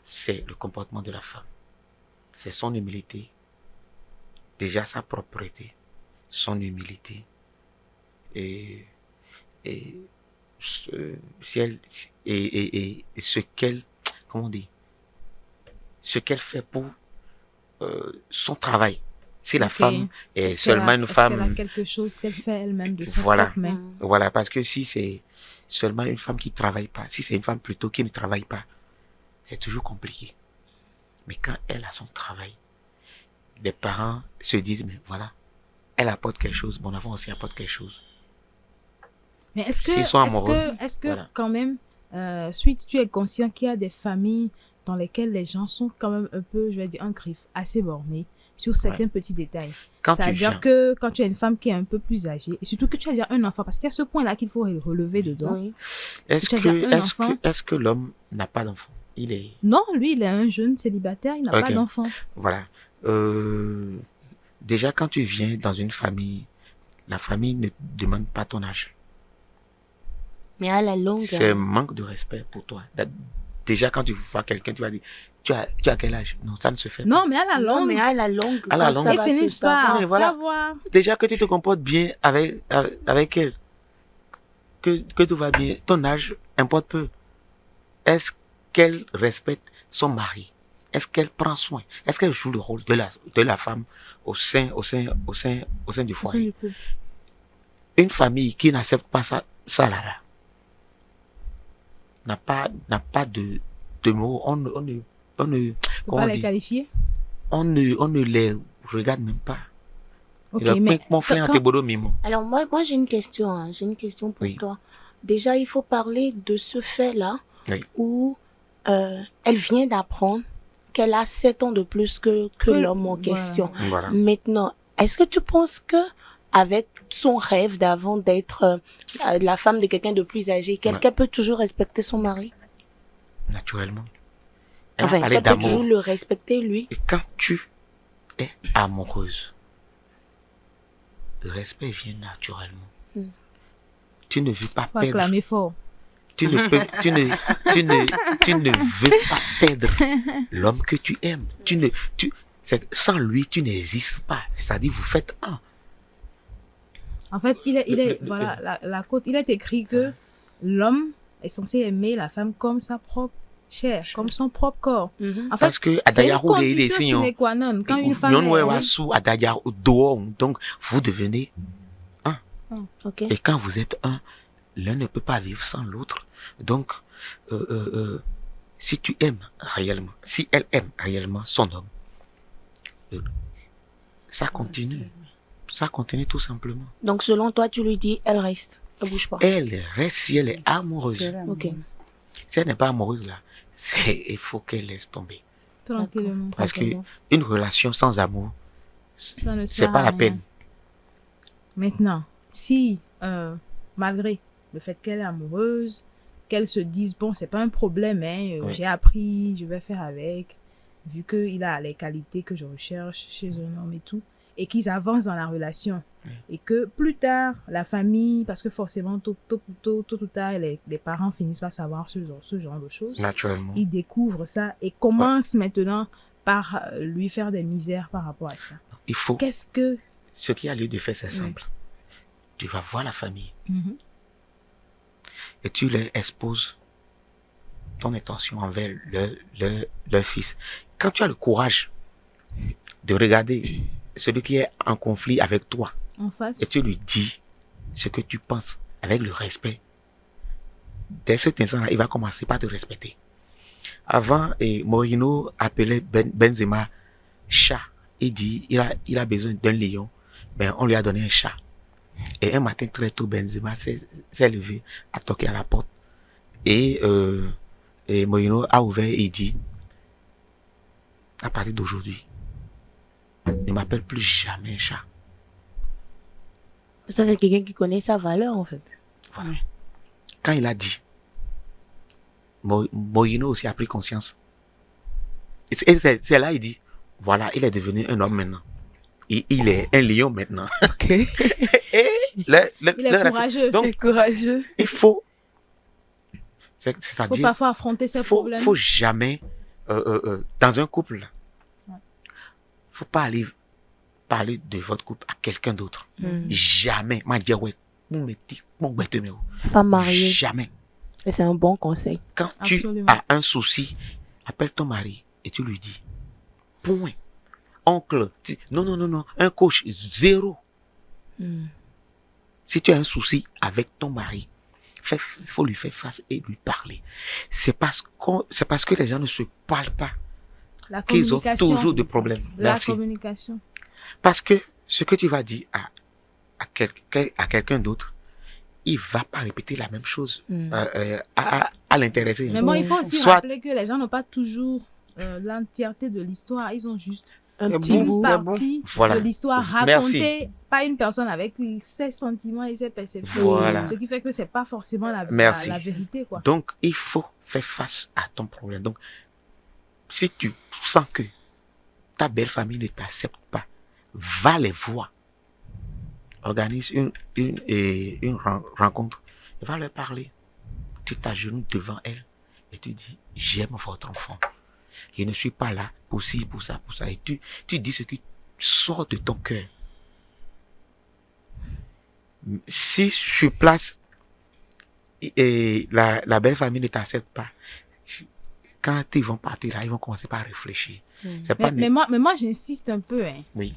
C'est le comportement de la femme. C'est son humilité. Déjà, sa propreté. Son humilité. Et ce qu'elle, comment on dit, ce qu'elle fait pour son travail. Si la femme est seulement une femme... Est-ce qu'elle a quelque chose qu'elle fait elle-même de sa voilà, propre main? Voilà, parce que si c'est seulement une femme qui ne travaille pas, si c'est une femme plutôt qui ne travaille pas, c'est toujours compliqué. Mais quand elle a son travail, les parents se disent, mais voilà, elle apporte quelque chose, mon enfant aussi apporte quelque chose. Mais est-ce que, S'ils sont amoureux, est-ce que voilà. quand même, suite, tu es conscient qu'il y a des familles dans lesquelles les gens sont quand même un peu, je vais dire, un griffe assez bornés sur certains petits détails. C'est-à-dire que quand tu as une femme qui est un peu plus âgée, et surtout que tu as déjà un enfant, parce qu'il y a ce point-là qu'il faut relever dedans. Oui. Est-ce que l'homme n'a pas d'enfant? Non, lui, il est un jeune célibataire, il n'a pas d'enfant. Voilà. Déjà, quand tu viens dans une famille, la famille ne demande pas ton âge. Mais à la longue... C'est un manque de respect pour toi. Déjà, quand tu vois quelqu'un, tu vas dire, tu as quel âge? Non, ça ne se fait pas. Non, mais à la longue. Ils finissent par savoir. Déjà que tu te comportes bien avec elle, que tout va bien, ton âge importe peu. Est-ce qu'elle respecte son mari? Est-ce qu'elle prend soin? Est-ce qu'elle joue le rôle de la femme au sein du foyer? Une famille qui n'accepte pas ça là, n'a pas de mots. On ne peut pas les qualifier. On ne les regarde même pas. Mais alors moi j'ai une question, pour toi. Déjà, il faut parler de ce fait-là où elle vient d'apprendre qu'elle a 7 ans de plus que l'homme en question. Voilà. Maintenant, est-ce que tu penses que avec son rêve d'avant d'être la femme de quelqu'un de plus âgé, quelqu'un peut toujours respecter son mari? Naturellement. Enfin, elle peut toujours le respecter, lui. Et quand tu es amoureuse, le respect vient naturellement. Tu ne veux pas perdre. Acclamer fort. Tu ne veux pas perdre l'homme que tu aimes. Sans lui, tu n'existes pas. C'est-à-dire, vous faites un. En fait, il est écrit que l'homme est censé aimer la femme comme sa propre chair, comme son propre corps. En fait, parce que c'est une condition sine qua non. Quand une femme donc vous devenez un. Okay. Et quand vous êtes un, l'un ne peut pas vivre sans l'autre. Donc, si tu aimes réellement, si elle aime réellement son homme, ça continue. Ça continue tout simplement. Donc, selon toi, tu lui dis, elle reste, elle bouge pas. Elle reste si elle est amoureuse. Okay. Si elle n'est pas amoureuse là, il faut qu'elle laisse tomber. Tranquillement. Parce que une relation sans amour, c'est pas la peine. Maintenant, si malgré le fait qu'elle est amoureuse, qu'elle se dise bon, c'est pas un problème, j'ai appris, je vais faire avec, vu qu'il a les qualités que je recherche chez un homme et tout, et qu'ils avancent dans la relation. Et que plus tard, la famille, parce que forcément, tôt ou tard, les parents finissent par savoir ce genre de choses. Naturellement. Ils découvrent ça et commencent maintenant par lui faire des misères par rapport à ça. Il faut. Ce qui a lieu de faire, c'est simple. Tu vas voir la famille. Et tu les exposes ton intention envers leur fils. Quand tu as le courage de regarder celui qui est en conflit avec toi En face. et tu lui dis ce que tu penses avec le respect, dès cet instant-là, il va commencer par te respecter. Avant, Mourinho appelait Benzema chat. Il dit il a besoin d'un lion, mais on lui a donné un chat. Et un matin très tôt, Benzema s'est levé, a toqué à la porte. Et Mourinho a ouvert et dit, à partir d'aujourd'hui, ne m'appelle plus jamais un chat. Ça, c'est quelqu'un qui connaît sa valeur, en fait. Voilà. Quand il a dit, Mourinho aussi a pris conscience. Et c'est là il dit, voilà, il est devenu un homme maintenant. Et il est un lion maintenant. Ok. Et Il est courageux. Donc, C'est courageux. il faut, Il faut c'est-à-dire, parfois affronter ses problèmes. faut jamais, dans un couple, faut pas aller parler de votre couple à quelqu'un d'autre. Jamais. Moi, je dis, ouais, Pas marié. jamais. Et c'est un bon conseil. Quand Absolument. tu as un souci, appelle ton mari et tu lui dis, point. Oncle, non, un coach, 0. Si tu as un souci avec ton mari, il faut lui faire face et lui parler. C'est parce que les gens ne se parlent pas La qu'ils ont communication. toujours des problèmes. La Merci. communication. Parce que ce que tu vas dire à quelqu'un d'autre, il va pas répéter la même chose à l'intéressé. Mais bon, il faut aussi Soit- rappeler que les gens n'ont pas toujours l'entièreté de l'histoire. Ils ont juste Un C'est petit bon. bout. partie Voilà. de l'histoire Merci. racontée par une personne avec ses sentiments et ses perceptions. Voilà. Ce qui fait que c'est pas forcément la Merci. vérité, quoi. Donc, il faut faire face à ton problème. Donc, si tu sens que ta belle famille ne t'accepte pas, va les voir. Organise une rencontre. Va leur parler. Tu t'agenouilles devant elle et tu dis, j'aime votre enfant. Je ne suis pas là pour ci, pour ça, pour ça. Et tu dis ce qui sort de ton cœur. Si sur place, et la belle famille ne t'accepte pas, quand ils vont partir là, ils vont commencer par réfléchir. C'est pas Mais moi, j'insiste un peu. Hein. Oui,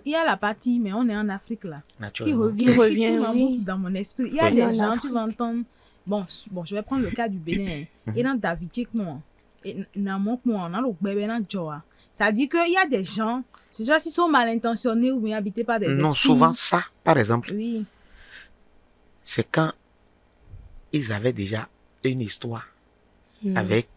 Il y a la partie, mais on est en Afrique, là. Qui naturellement. revient, Qui qui revient, tourne en oui. boucle dans mon esprit. Il y a Oui. des En gens, Afrique. tu vas entendre. Bon, je vais prendre le cas du Bénin. Et dans Davidique, moi, et dans mon moi, dans le bébé, dans Joa. Ça dit qu'il y a des gens, je sais pas s'ils sont mal intentionnés ou bien habités par des esprits. Non, souvent ça, par exemple, Oui. c'est quand ils avaient déjà une histoire Mm. avec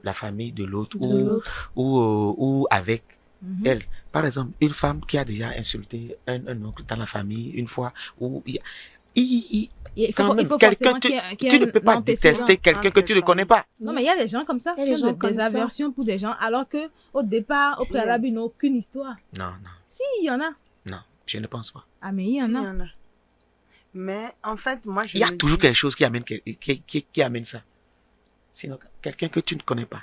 la famille de l'autre De ou, l'autre. ou avec Mhm. elle. Par exemple, une femme qui a déjà insulté un oncle dans la famille une fois, ou Il quand faut même, forcément quelqu'un, qu'il y ait tu ne un peux pas antécédent. détester quelqu'un que tu ne connais pas. Non, mais il y a des gens comme ça, Il y a des qui ont gens comme des ça. aversions pour des gens, alors que au départ, au préalable, ils n'ont aucune histoire. Non, non, Si, il y en a. non, je ne pense pas. Ah, mais il y en Il y a. en a. Mais en fait, moi, je Il y a me toujours dis- quelque chose qui amène ça. Sinon, quelqu'un que tu ne connais pas.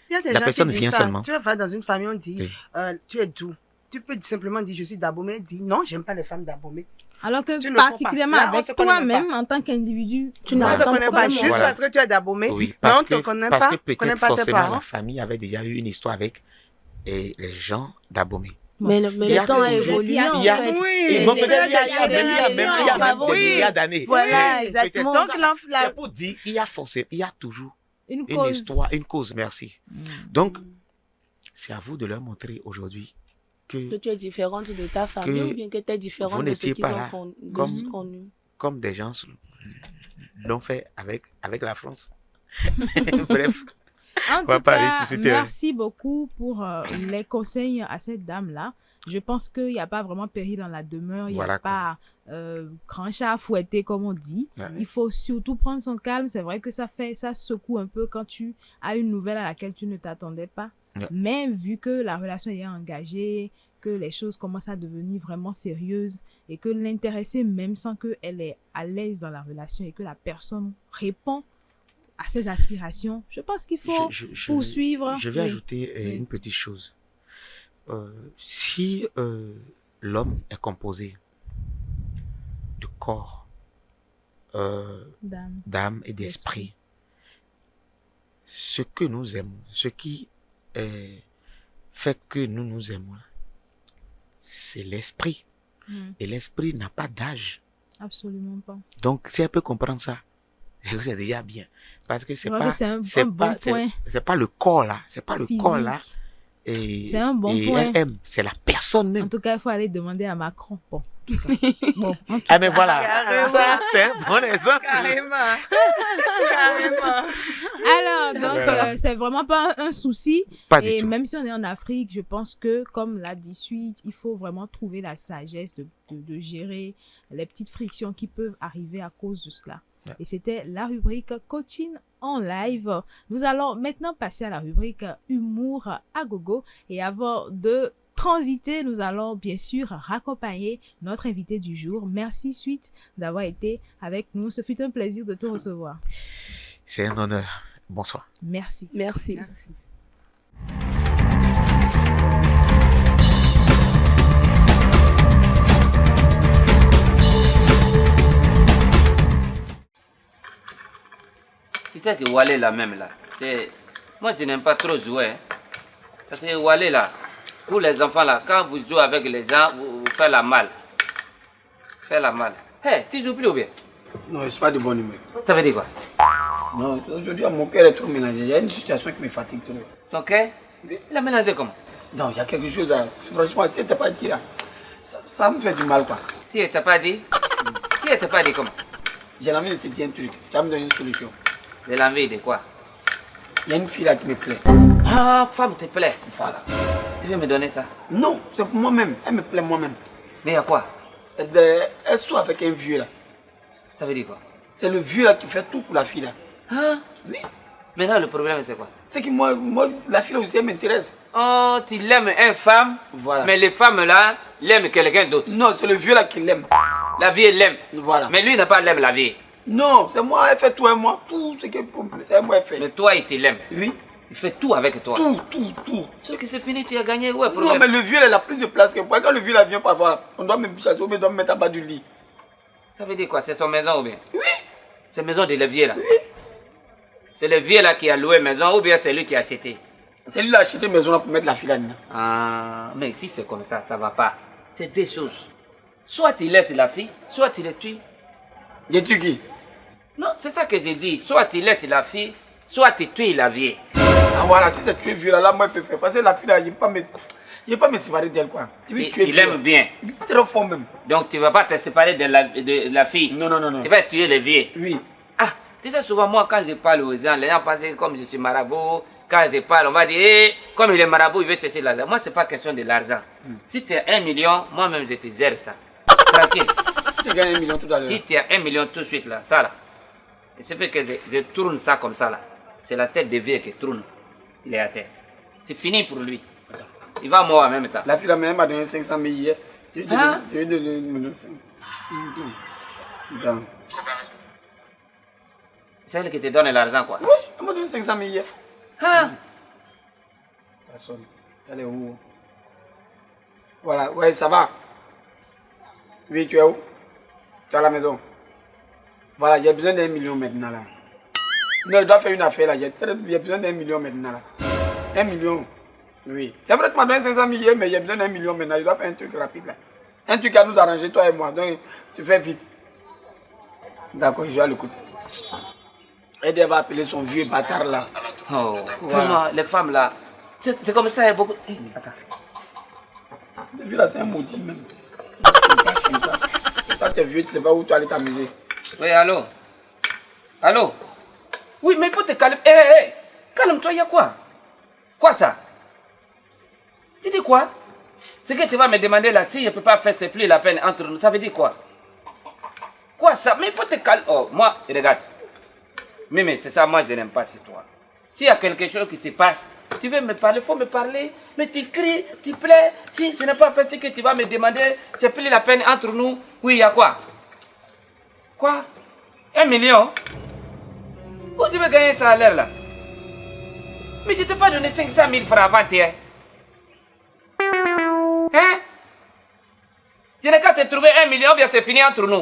Il y a des La gens personne qui disent vient ça. seulement. Tu vas dans une famille, on dit, Oui. tu es d'où? Tu peux simplement dire, je suis d'Abomey. Dis, non, j'aime pas les femmes d'Abomey. Alors que Tu ne le fais particulièrement pas. Là, on avec se connaît même toi-même, en tant qu'individu, Tu On n'as ne te aucun connaît pas problème. juste Voilà. parce que tu es d'Abomey. Oui, Mais parce on ne te que, connaît parce pas. que On ne connaît peut-être pas tes forcément la parents. famille avait déjà eu une histoire avec les gens d'Abomey. Mais Il y a le temps a toujours- évolué, il y a- en il y a- fait. Oui. Et bon, les- peut-être il y a les- même des oui. milliards d'années. Voilà, Oui, exactement. peut-être. Donc, C'est pour dire, il y a forcément, il y a toujours une une cause. histoire, une cause, merci. Donc, c'est à vous de leur montrer aujourd'hui Que que, tu es différente de ta famille Que ou bien que tu es différente vous de ce n'étiez qu'ils pas ont là, connu. comme- comme des gens l'ont fait avec la France. Bref, En On va tout pas aller cas, sur ce terrain. merci beaucoup pour les conseils à cette dame-là. Je pense qu'il n'y a pas vraiment péril dans la demeure, il n'y Voilà a quoi. pas grand chat à fouetter, comme on dit. Ouais. Il faut surtout prendre son calme. C'est vrai que ça secoue un peu quand tu as une nouvelle à laquelle tu ne t'attendais pas. Ouais. Mais vu que la relation est engagée, que les choses commencent à devenir vraiment sérieuses et que l'intéressée, même sans qu'elle est à l'aise dans la relation et que la personne répond à ses aspirations, je pense qu'il faut poursuivre. Je vais Oui. ajouter Oui. une petite chose. Si l'homme est composé de corps, Dame. d'âme et d'esprit, ce que nous aimons, ce qui fait que nous nous aimons, c'est l'esprit. Et l'esprit n'a pas d'âge. Absolument pas. Donc, si elle peut comprendre ça, c'est déjà bien. Parce que c'est Ouais, c'est un bon point. C'est pas le corps là. C'est pas le Physique. corps là. Et, C'est un bon et point. elle aime. C'est la personne même. En tout cas, il faut aller demander à Macron. Bon, en tout cas. Bon, en tout Ah, mais cas. voilà. Carrément. Ça, c'est un bon exemple. Carrément. Carrément. Alors, donc, Voilà. c'est vraiment pas un souci. Pas du Et tout. même si on est en Afrique, je pense que, comme l'a dit Suite, il faut vraiment trouver la sagesse de gérer les petites frictions qui peuvent arriver à cause de cela. Ouais. Et c'était la rubrique Coaching en live. Nous allons maintenant passer à la rubrique Humour à gogo. Et avant de transiter, nous allons bien sûr raccompagner notre invité du jour. Merci Suite d'avoir été avec nous. Ce fut un plaisir de te recevoir. C'est un honneur. Bonsoir. Merci. Merci. Tu sais que Walé là même là, c'est... Moi je n'aime pas trop jouer. Hein. Parce que Walé là, pour les enfants là, quand vous jouez avec les gens, vous faites la mal. Faites la mal. Hé, hey, tu joues plus ou bien? Non, je ne suis pas de bonne humeur. Ça veut dire quoi? Non, aujourd'hui, mon cœur est trop mélangé. Il y a une situation qui me fatigue trop. Ton cœur? Il a mélangé comment? Non, il y a quelque chose là. Franchement, si tu n'étais pas dit là, ça me fait du mal quoi. Si elle t'a pas dit? Si elle t'a pas dit comment? J'ai envie de te dire un truc. Tu vas me donner une solution. De l'envie de quoi? Il y a une fille là qui me plaît. Ah, femme te plaît. Voilà. Tu veux me donner ça? Non, c'est pour moi-même. Elle me plaît moi-même. Mais il y a quoi? Elle soit avec un vieux là. Ça veut dire quoi? C'est le vieux là qui fait tout pour la fille là. Hein? Oui. Maintenant le problème c'est quoi? C'est que moi, la fille là aussi, elle m'intéresse. Oh, tu l'aimes une femme, Voilà. mais les femmes là, l'aiment quelqu'un d'autre. Non, c'est le vieux là qui l'aime. La vie elle l'aime. Voilà. Mais lui n'a pas l'aime la vie. Non, c'est moi, elle fait tout et moi. Tout ce que c'est moi, elle fait. Mais toi il te l'aime. Oui. Il fait tout avec toi. Tout. Ce que c'est fini, tu as gagné. Ouais, Non, problème. mais le vieux, il a plus de place que moi. Quand le vieux là vient parfois, on doit me chasser ou bien on doit me mettre en bas du lit. Ça veut dire quoi? C'est son maison ou bien? Oui. C'est maison de le vieux là. Oui. C'est le vieux là qui a loué maison ou bien c'est lui qui a acheté? C'est lui qui a acheté une maison là pour mettre la fille là dedans. Ah, mais si c'est comme ça va pas. C'est deux choses. Soit tu laisses la fille, soit tu le tues. J'ai tué qui? Non, c'est ça que j'ai dit. Soit tu laisses la fille, soit tu tues la vieille. Ah voilà, si c'est tué vieux là, moi je peux faire. Parce que la fille là, il ne pas me séparer d'elle quoi. Il aime bien. Il est très fort même. Donc tu ne vas pas te séparer de la fille. Non. Tu vas tuer les vieux. Oui. Ah, tu sais, souvent, moi, quand je parle aux gens, les gens pensent comme je suis marabout. Quand je parle, on va dire, hey, comme il est marabout, il veut chercher l'argent. Moi, ce n'est pas question de l'argent. Si tu as 1 million, moi-même, je te gère ça. Tranquille. Tu gagnes 1 million tout à l'heure. Si tu as 1 million tout de suite, là, ça, là. Et c'est fait que je tourne ça comme ça, là. C'est la tête de vieux qui tourne. Il est à terre. C'est fini pour lui. Il va mourir en même temps. La fille là même m'a donné 500 000 hier. Je lui Hein? ai donné 1 million 5. Attends. C'est elle qui te donne l'argent, quoi. Oui, elle m'a donné 500 000 hier. Ah, Personne. Elle est où? Voilà, ouais, ça va. Oui, tu es où? Tu es à la maison. Voilà, j'ai besoin d'1 million maintenant là. Non, je dois faire une affaire là. J'ai besoin d'1 million maintenant là. 1 million. Oui. C'est vrai que tu m'as donné 500 000 hier, mais j'ai besoin d'1 million maintenant. Je dois faire un truc rapide là. Un truc à nous arranger, toi et moi. Donc, tu fais vite. D'accord, je vais à l'écoute. Elle va appeler son vieux bâtard là. oh. Voilà. Vraiment, les femmes, là, c'est comme ça, il y a beaucoup... Hey, attends. Le vieux là, c'est un maudit même. Comme ça. Quand tu es vieux, tu ne sais pas où tu vas aller t'amuser. Oui, allô? Allô? Oui, mais il faut te calmer. Hé, hé, hé! Calme-toi, il y a quoi? Quoi ça? Tu dis quoi? Ce que tu vas me demander là, si je ne peux pas faire, c'est plus la peine entre nous. Ça veut dire quoi? Quoi ça? Mais il faut te calmer. Oh, moi, regarde. Mimi, c'est ça, moi je n'aime pas chez toi. S'il y a quelque chose qui se passe, tu veux me parler, il faut me parler. Mais tu cries, tu plais. Si ce n'est pas fait ce que tu vas me demander, c'est plus la peine entre nous. Oui, il y a quoi? Quoi? 1 million? Où tu veux gagner ça à l'air là? Mais je ne t'ai pas donné 500 000 francs avant-hier. Hein? Je n'ai qu'à te trouver 1 million, bien c'est fini entre nous.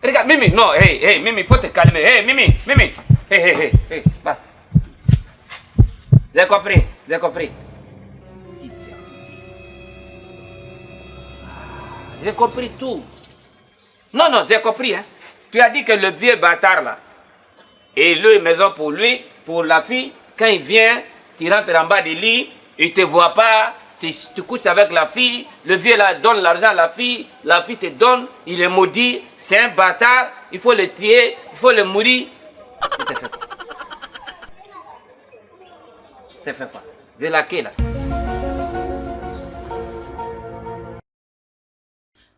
Regarde, Mimi, non, hey, Mimi, faut te calmer. Hey, Mimi, hey, basta. J'ai compris, j'ai compris. Si tu as- J'ai compris tout. Non, non, j'ai compris. Hein. Tu as dit que le vieux bâtard là, et le maison pour lui, pour la fille, quand il vient, tu rentres en bas du lit, il ne te voit pas, tu couches avec la fille, le vieux là donne l'argent à la fille te donne, il est maudit, c'est un bâtard, il faut le tuer, il faut le mourir. Il te fait quoi? Il te fait quoi? J'ai laqué là.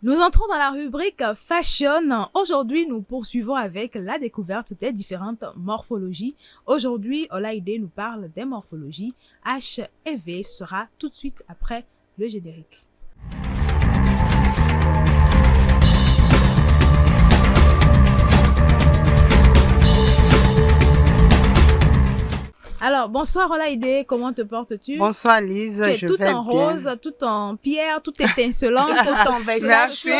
Nous entrons dans la rubrique Fashion. Aujourd'hui, nous poursuivons avec la découverte des différentes morphologies. Aujourd'hui, Olaïdé nous parle des morphologies H et V. Ce sera tout de suite après le générique. Alors, bonsoir Olaïdé, comment te portes-tu? Bonsoir Lise, Tu es je tout vais en bien. rose, tout en pierre, tout étincelante, sans veille. Merci,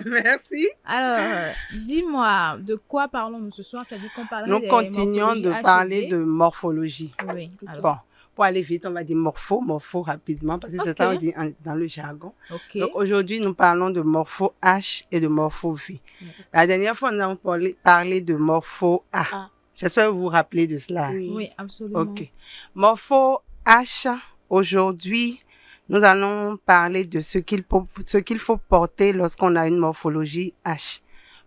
merci. Alors, dis-moi, de quoi parlons-nous ce soir? Tu as dit qu'on parlait Nous des continuons de morphologies parler H&V. de morphologie. Oui, alors, Bon, pour aller vite, on va dire morpho rapidement, parce que c'est ça qu'on dit dans le jargon. ok. Donc aujourd'hui, nous parlons de morpho H et de morpho V. La dernière fois, nous avons parlé de morpho A. Ah. J'espère que vous vous rappelez de cela. Oui, absolument. Ok. Morpho H, aujourd'hui, nous allons parler de ce qu'il faut porter lorsqu'on a une morphologie H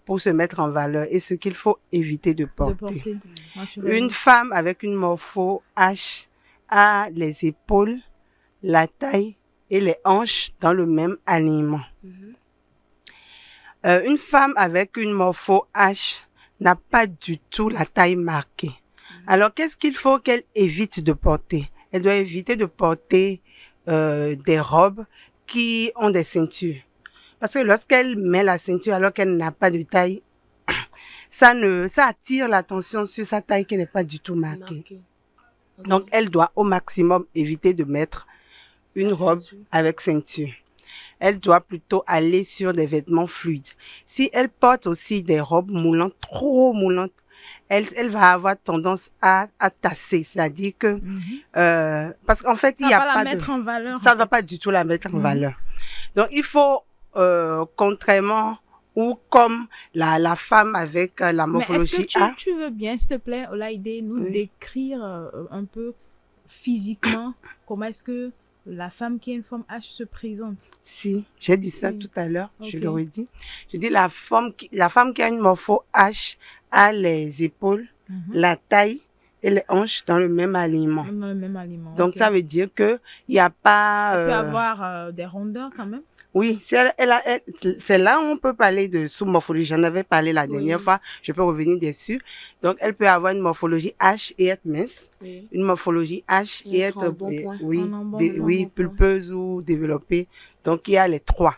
pour se mettre en valeur et ce qu'il faut éviter de De porter. porter, naturellement. Une femme avec une morpho H a les épaules, la taille et les hanches dans le même alignement. Une femme avec une morpho H n'a pas du tout la taille marquée. Alors, qu'est-ce qu'il faut qu'elle évite de porter? Elle doit éviter de porter des robes qui ont des ceintures. Parce que lorsqu'elle met la ceinture alors qu'elle n'a pas de taille, ça attire l'attention sur sa taille qui n'est pas du tout marquée. Donc, elle doit au maximum éviter de mettre une robe avec ceinture. Elle doit plutôt aller sur des vêtements fluides. Si elle porte aussi des robes moulantes, trop moulantes, elle va avoir tendance à tasser. C'est-à-dire que, parce qu'en fait, il n'y a pas la mettre en valeur. ça en ne va fait. pas du tout la mettre en valeur. Donc, il faut, contrairement ou comme la femme avec la Mais est-ce morphologie que A. tu veux bien, s'il te plaît, Olaïdé, nous Oui. décrire un peu physiquement comment est-ce que la femme qui est une femme H se présente? Si, j'ai dit ça Oui. tout à l'heure, je Ok. le redis. Je dis la femme qui a une morpho H a les épaules, la taille et les hanches dans le même alignement. Dans le même aliment. Donc, ok. ça veut dire que il n'y a pas... Elle peut avoir des rondeurs quand même. Oui, c'est là où on peut parler de sous-morphologie. J'en avais parlé la dernière fois, je peux revenir dessus. Donc, elle peut avoir une morphologie H et être mince, une morphologie H et être pulpeuse ou développée. Donc, il y a les trois.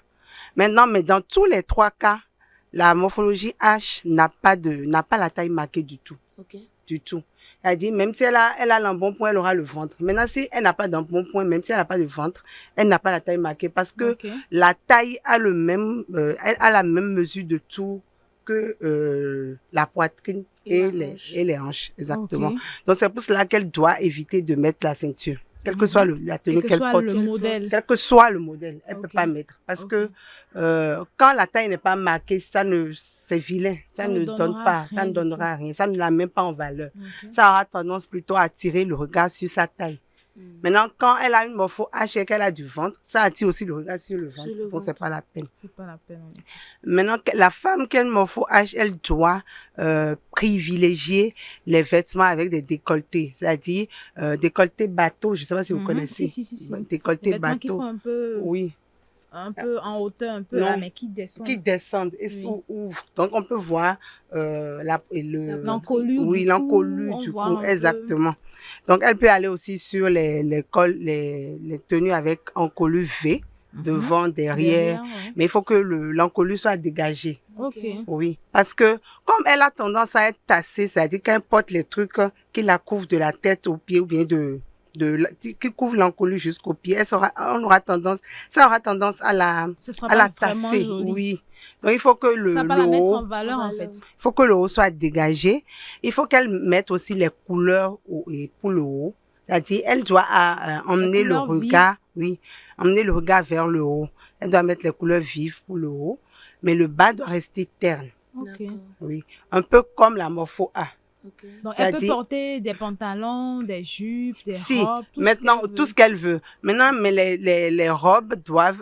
Maintenant, mais dans tous les trois cas, la morphologie H n'a pas la taille marquée du tout. Du tout. Elle dit, même si elle a l'embonpoint, elle aura le ventre. Maintenant, si elle n'a pas d'embonpoint, même si elle n'a pas de ventre, elle n'a pas la taille marquée parce que la taille a elle a la même mesure de tout que la poitrine et les hanches. Exactement. Ok. Donc, c'est pour cela qu'elle doit éviter de mettre la ceinture. Quel que soit la tenue Quel que qu'elle soit porte. le modèle. Quel que soit le modèle, elle ne Ok. peut pas mettre. Parce Ok. que quand la taille n'est pas marquée, c'est vilain. Ça ne donne pas. Ça ne donnera rien. Ça ne la met pas en valeur. Ok. Ça aura tendance plutôt à attirer le regard sur sa taille. Maintenant, quand elle a une morpho H et qu'elle a du ventre, ça attire aussi le regard sur le ventre. Donc, c'est pas la peine. C'est pas la peine. Maintenant, la femme qui a une morpho H, elle doit privilégier les vêtements avec des décolletés. C'est-à-dire, décolleté bateau, je ne sais pas si vous connaissez. Si. Décolleté Les vêtements qui bateau. font un peu, Oui. un peu en hauteur, un peu Non. là, mais qui descendent. Qui descendent et Oui. s'ouvrent. Donc, on peut voir L'encolure oui, du l'encolure cou, du on voit cou, un peu. exactement. Donc, elle peut aller aussi sur les tenues avec encolure V, devant, derrière. ouais. Mais il faut que l'encolure soit dégagée. Ok. Oui. Parce que, comme elle a tendance à être tassée, c'est-à-dire qu'elle porte les trucs qui la couvrent de la tête aux pieds ou bien qui couvrent l'encolure jusqu'aux pieds, ça aura tendance à Ce sera la pas vraiment tasser. joli. Oui. Donc, il faut que Ça va pas la mettre haut, en valeur, en fait. il faut que le haut soit dégagé. Il faut qu'elle mette aussi les couleurs pour le haut. C'est-à-dire, elle doit emmener le couleurs regard, emmener le regard vers le haut. Elle doit mettre les couleurs vives pour le haut, mais le bas doit rester terne. Ok. Oui, un peu comme la morpho A. Donc, elle peut C'est-à-dire- porter des pantalons, des jupes, des Si, robes, tout maintenant, ce qu'elle tout veut. ce qu'elle veut. Maintenant, mais les robes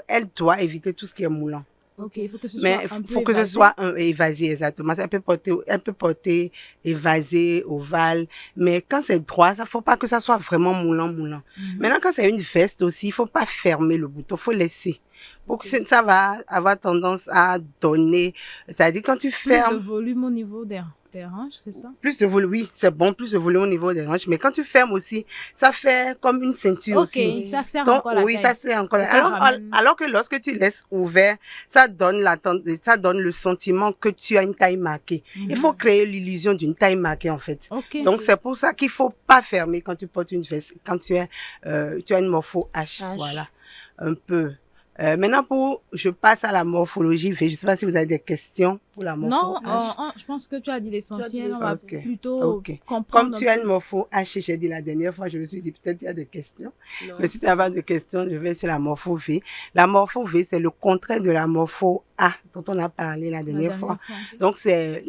elle doit éviter tout ce qui est moulant. Ok, il faut que ce Mais soit il un peu faut que ce évasé. soit évasé, exactement. Elle peut porter évasé, ovale. Mais quand c'est droit, il ne faut pas que ça soit vraiment moulant. Mhm. Maintenant, quand c'est une veste aussi, il ne faut pas fermer le bouton, il faut laisser. Pour que ça va avoir tendance à donner. C'est-à-dire, quand tu Plus de fermes, volume au niveau des hanches, c'est ça? plus de volume, oui, c'est bon, plus de volume au niveau des hanches. Mais quand tu fermes aussi, ça fait comme une ceinture Ok, aussi. ça sert Donc, encore la oui, taille. ça c'est encore. Et ça Alors, ramène- alors que lorsque tu laisses ouvert, ça donne le sentiment que tu as une taille marquée. Il faut créer l'illusion d'une taille marquée, en fait. Ok. Donc, c'est pour ça qu'il faut pas fermer quand tu portes une veste, quand tu as une morpho H. H. Voilà. Un peu. Maintenant, je passe à la morphologie V. Je sais pas si vous avez des questions pour la morpho Non, H. je pense que tu as dit l'essentiel. On va Ok. plutôt Ok. comprendre. Comme tu un as peu. une morpho H, j'ai dit la dernière fois, je me suis dit peut-être il y a des questions. Non. Mais si tu n'as pas de questions, je vais sur la morpho V. La morpho V, c'est le contraire de la morpho A dont on a parlé la dernière fois. Donc, c'est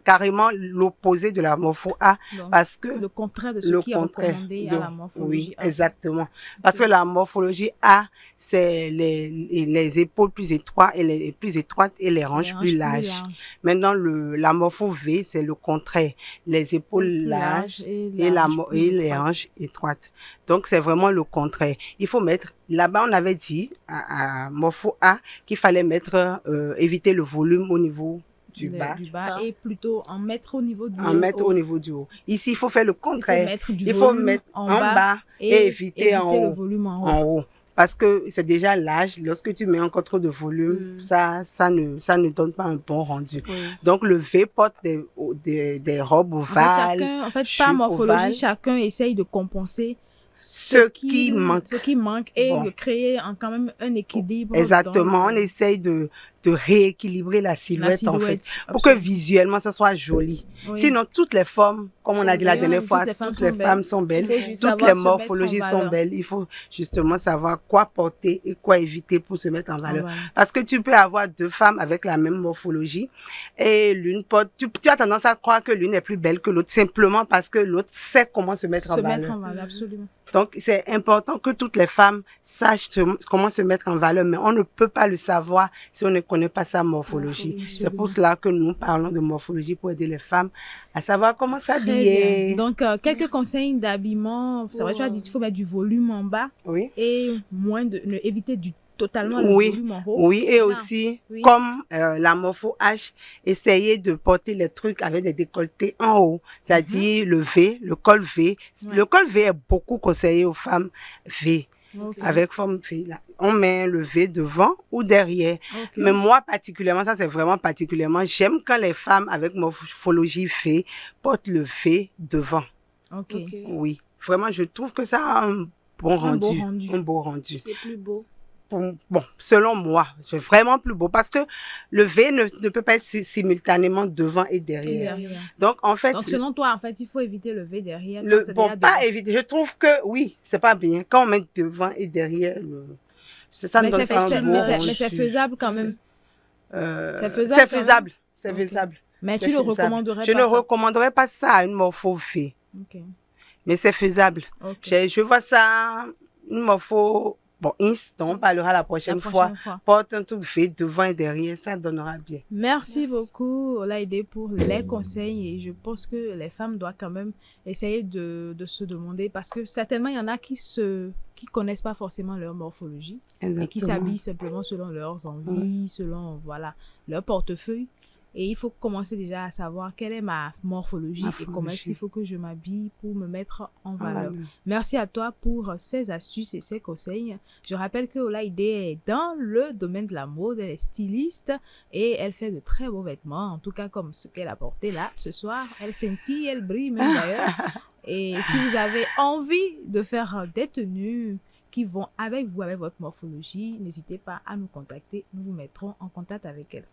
carrément l'opposé de la morpho A Donc, parce que le contraire de ce le qui est contraire recommandé de- à la morphologie. Oui, A. exactement. Parce que la morphologie A, c'est les épaules plus étroites et les hanches plus larges. Maintenant, la morpho V, c'est le contraire. Les épaules Plus larges et et plus les étroite. hanches étroites. Donc, c'est vraiment le contraire. Il faut mettre, là-bas, on avait dit à morpho A qu'il fallait éviter le volume au niveau du bas, Et plutôt en mettre au niveau du en haut. mettre au niveau du haut. Ici, il faut faire le Il faut contraire. mettre du Il faut volume mettre en en bas et éviter en le haut. volume en haut. En haut. Parce que c'est déjà l'âge, lorsque tu mets encore trop de volume, ça ne donne pas un bon rendu. Oui. Donc, le V porte des robes ovales. En fait, par jupes morphologie, ovales. chacun essaye de compenser Ce qui manque. Ce qui manque et Bon. de créer quand même un équilibre. Exactement. dans On essaye de rééquilibrer la silhouette, en fait. Pour que absolument. visuellement, ça soit joli. Oui. Sinon, toutes les formes, comme on a dit la belles, dernière fois, toutes toutes les les femmes femmes sont belles. Il faut juste Toutes savoir les se mettre en morphologies sont valeur. belles. Il faut justement savoir quoi porter et quoi éviter pour se mettre en valeur. Voilà. Parce que tu peux avoir deux femmes avec la même morphologie et l'une porte, tu as tendance à croire que l'une est plus belle que l'autre simplement parce que l'autre sait comment se mettre en Se valeur. mettre en valeur, absolument. Donc, c'est important que toutes les femmes sachent comment se mettre en valeur, mais on ne peut pas le savoir si on ne connaît pas sa morphologie. C'est pour cela que nous parlons de morphologie pour aider les femmes à savoir comment Très s'habiller. bien. Donc, quelques conseils d'habillement. C'est vrai, tu as dit qu'il faut mettre du volume en bas Oui. et éviter totalement le Oui, volume en haut. oui, et Non. aussi, Oui. comme la morpho H, essayez de porter les trucs avec des décolletés en haut, c'est-à-dire le V, le col V. Ouais. Le col V est beaucoup conseillé aux femmes V, Ok. avec forme V. Là. On met le V devant ou derrière. Ok. Mais moi, particulièrement, ça c'est vraiment particulièrement, j'aime quand les femmes avec morphologie V portent le V devant. Ok. Oui, vraiment, je trouve que ça a un bon rendu. Un beau rendu. C'est plus beau. Bon, selon moi, c'est vraiment plus beau parce que le V ne peut pas être simultanément devant et Et derrière. derrière. Donc, en fait, Donc, selon toi, en fait, il faut éviter le V derrière. quand c'est bon, déjà pas devant. éviter. Je trouve que oui, c'est pas bien. Quand on met devant et derrière, ça ne Mais donne c'est pas un beau rendu. mais c'est faisable quand même. c'est faisable C'est quand même. faisable. C'est Ok. faisable. Mais C'est tu le faisable. recommanderais Je pas ne ça. recommanderais pas ça à une morpho V. Ok. Mais c'est faisable. Ok. Je vois ça, une morpho, bon, dont on parlera la prochaine fois. Porte un truc V devant et derrière, ça donnera bien. Merci beaucoup, Olaïdé, pour les conseils. Et je pense que les femmes doivent quand même essayer de se demander, parce que certainement, il y en a qui connaissent pas forcément leur morphologie et qui s'habillent simplement selon leurs envies, selon, voilà, leur portefeuille. Et il faut commencer déjà à savoir quelle est ma morphologie et comment est-ce qu'il faut que je m'habille pour me mettre en valeur. Merci à toi pour ces astuces et ces conseils. Je rappelle que Olaïdé est dans le domaine de la mode, elle est styliste et elle fait de très beaux vêtements, en tout cas comme ce qu'elle a porté là ce soir. Elle scintille, elle brille même d'ailleurs. Et si vous avez envie de faire des tenues qui vont avec vous, avec votre morphologie, n'hésitez pas à nous contacter. Nous vous mettrons en contact avec elle.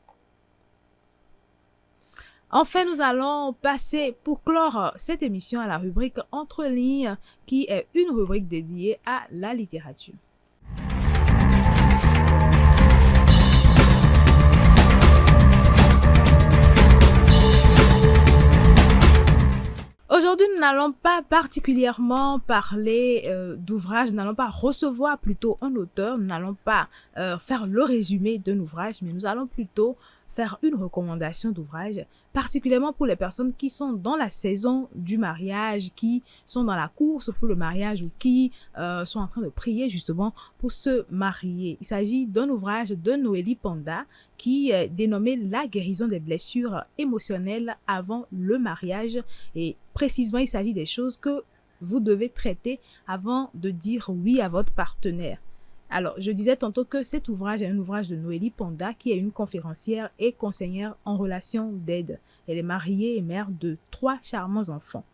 Enfin, nous allons passer pour clore cette émission à la rubrique Entre lignes, qui est une rubrique dédiée à la littérature. Aujourd'hui, nous n'allons pas particulièrement parler d'ouvrage, nous n'allons pas recevoir plutôt un auteur, nous n'allons pas faire le résumé d'un ouvrage, mais nous allons plutôt faire une recommandation d'ouvrage, particulièrement pour les personnes qui sont dans la saison du mariage, qui sont dans la course pour le mariage ou qui sont en train de prier justement pour se marier. Il s'agit d'un ouvrage de Noélie Panda qui est dénommé La guérison des blessures émotionnelles avant le mariage. Et précisément, il s'agit des choses que vous devez traiter avant de dire oui à votre partenaire. Alors, je disais tantôt que cet ouvrage est un ouvrage de Noélie Panda, qui est une conférencière et conseillère en relations d'aide. Elle est mariée et mère de 3 charmants enfants.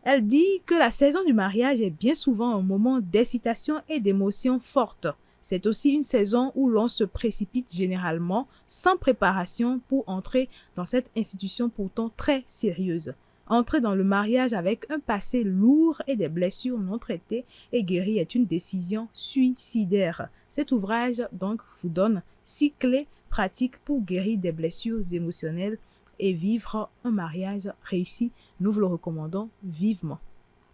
Elle dit que la saison du mariage est bien souvent un moment d'excitation et d'émotions fortes. C'est aussi une saison où l'on se précipite généralement sans préparation pour entrer dans cette institution pourtant très sérieuse. Entrer dans le mariage avec un passé lourd et des blessures non traitées et guéries est une décision suicidaire. Cet ouvrage donc vous donne 6 clés pratiques pour guérir des blessures émotionnelles et vivre un mariage réussi. Nous vous le recommandons vivement.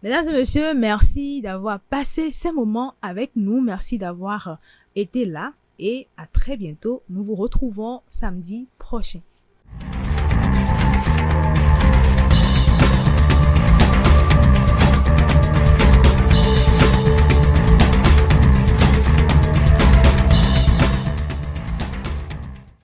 Mesdames et messieurs, merci d'avoir passé ces moments avec nous. Merci d'avoir été là et à très bientôt. Nous vous retrouvons samedi prochain.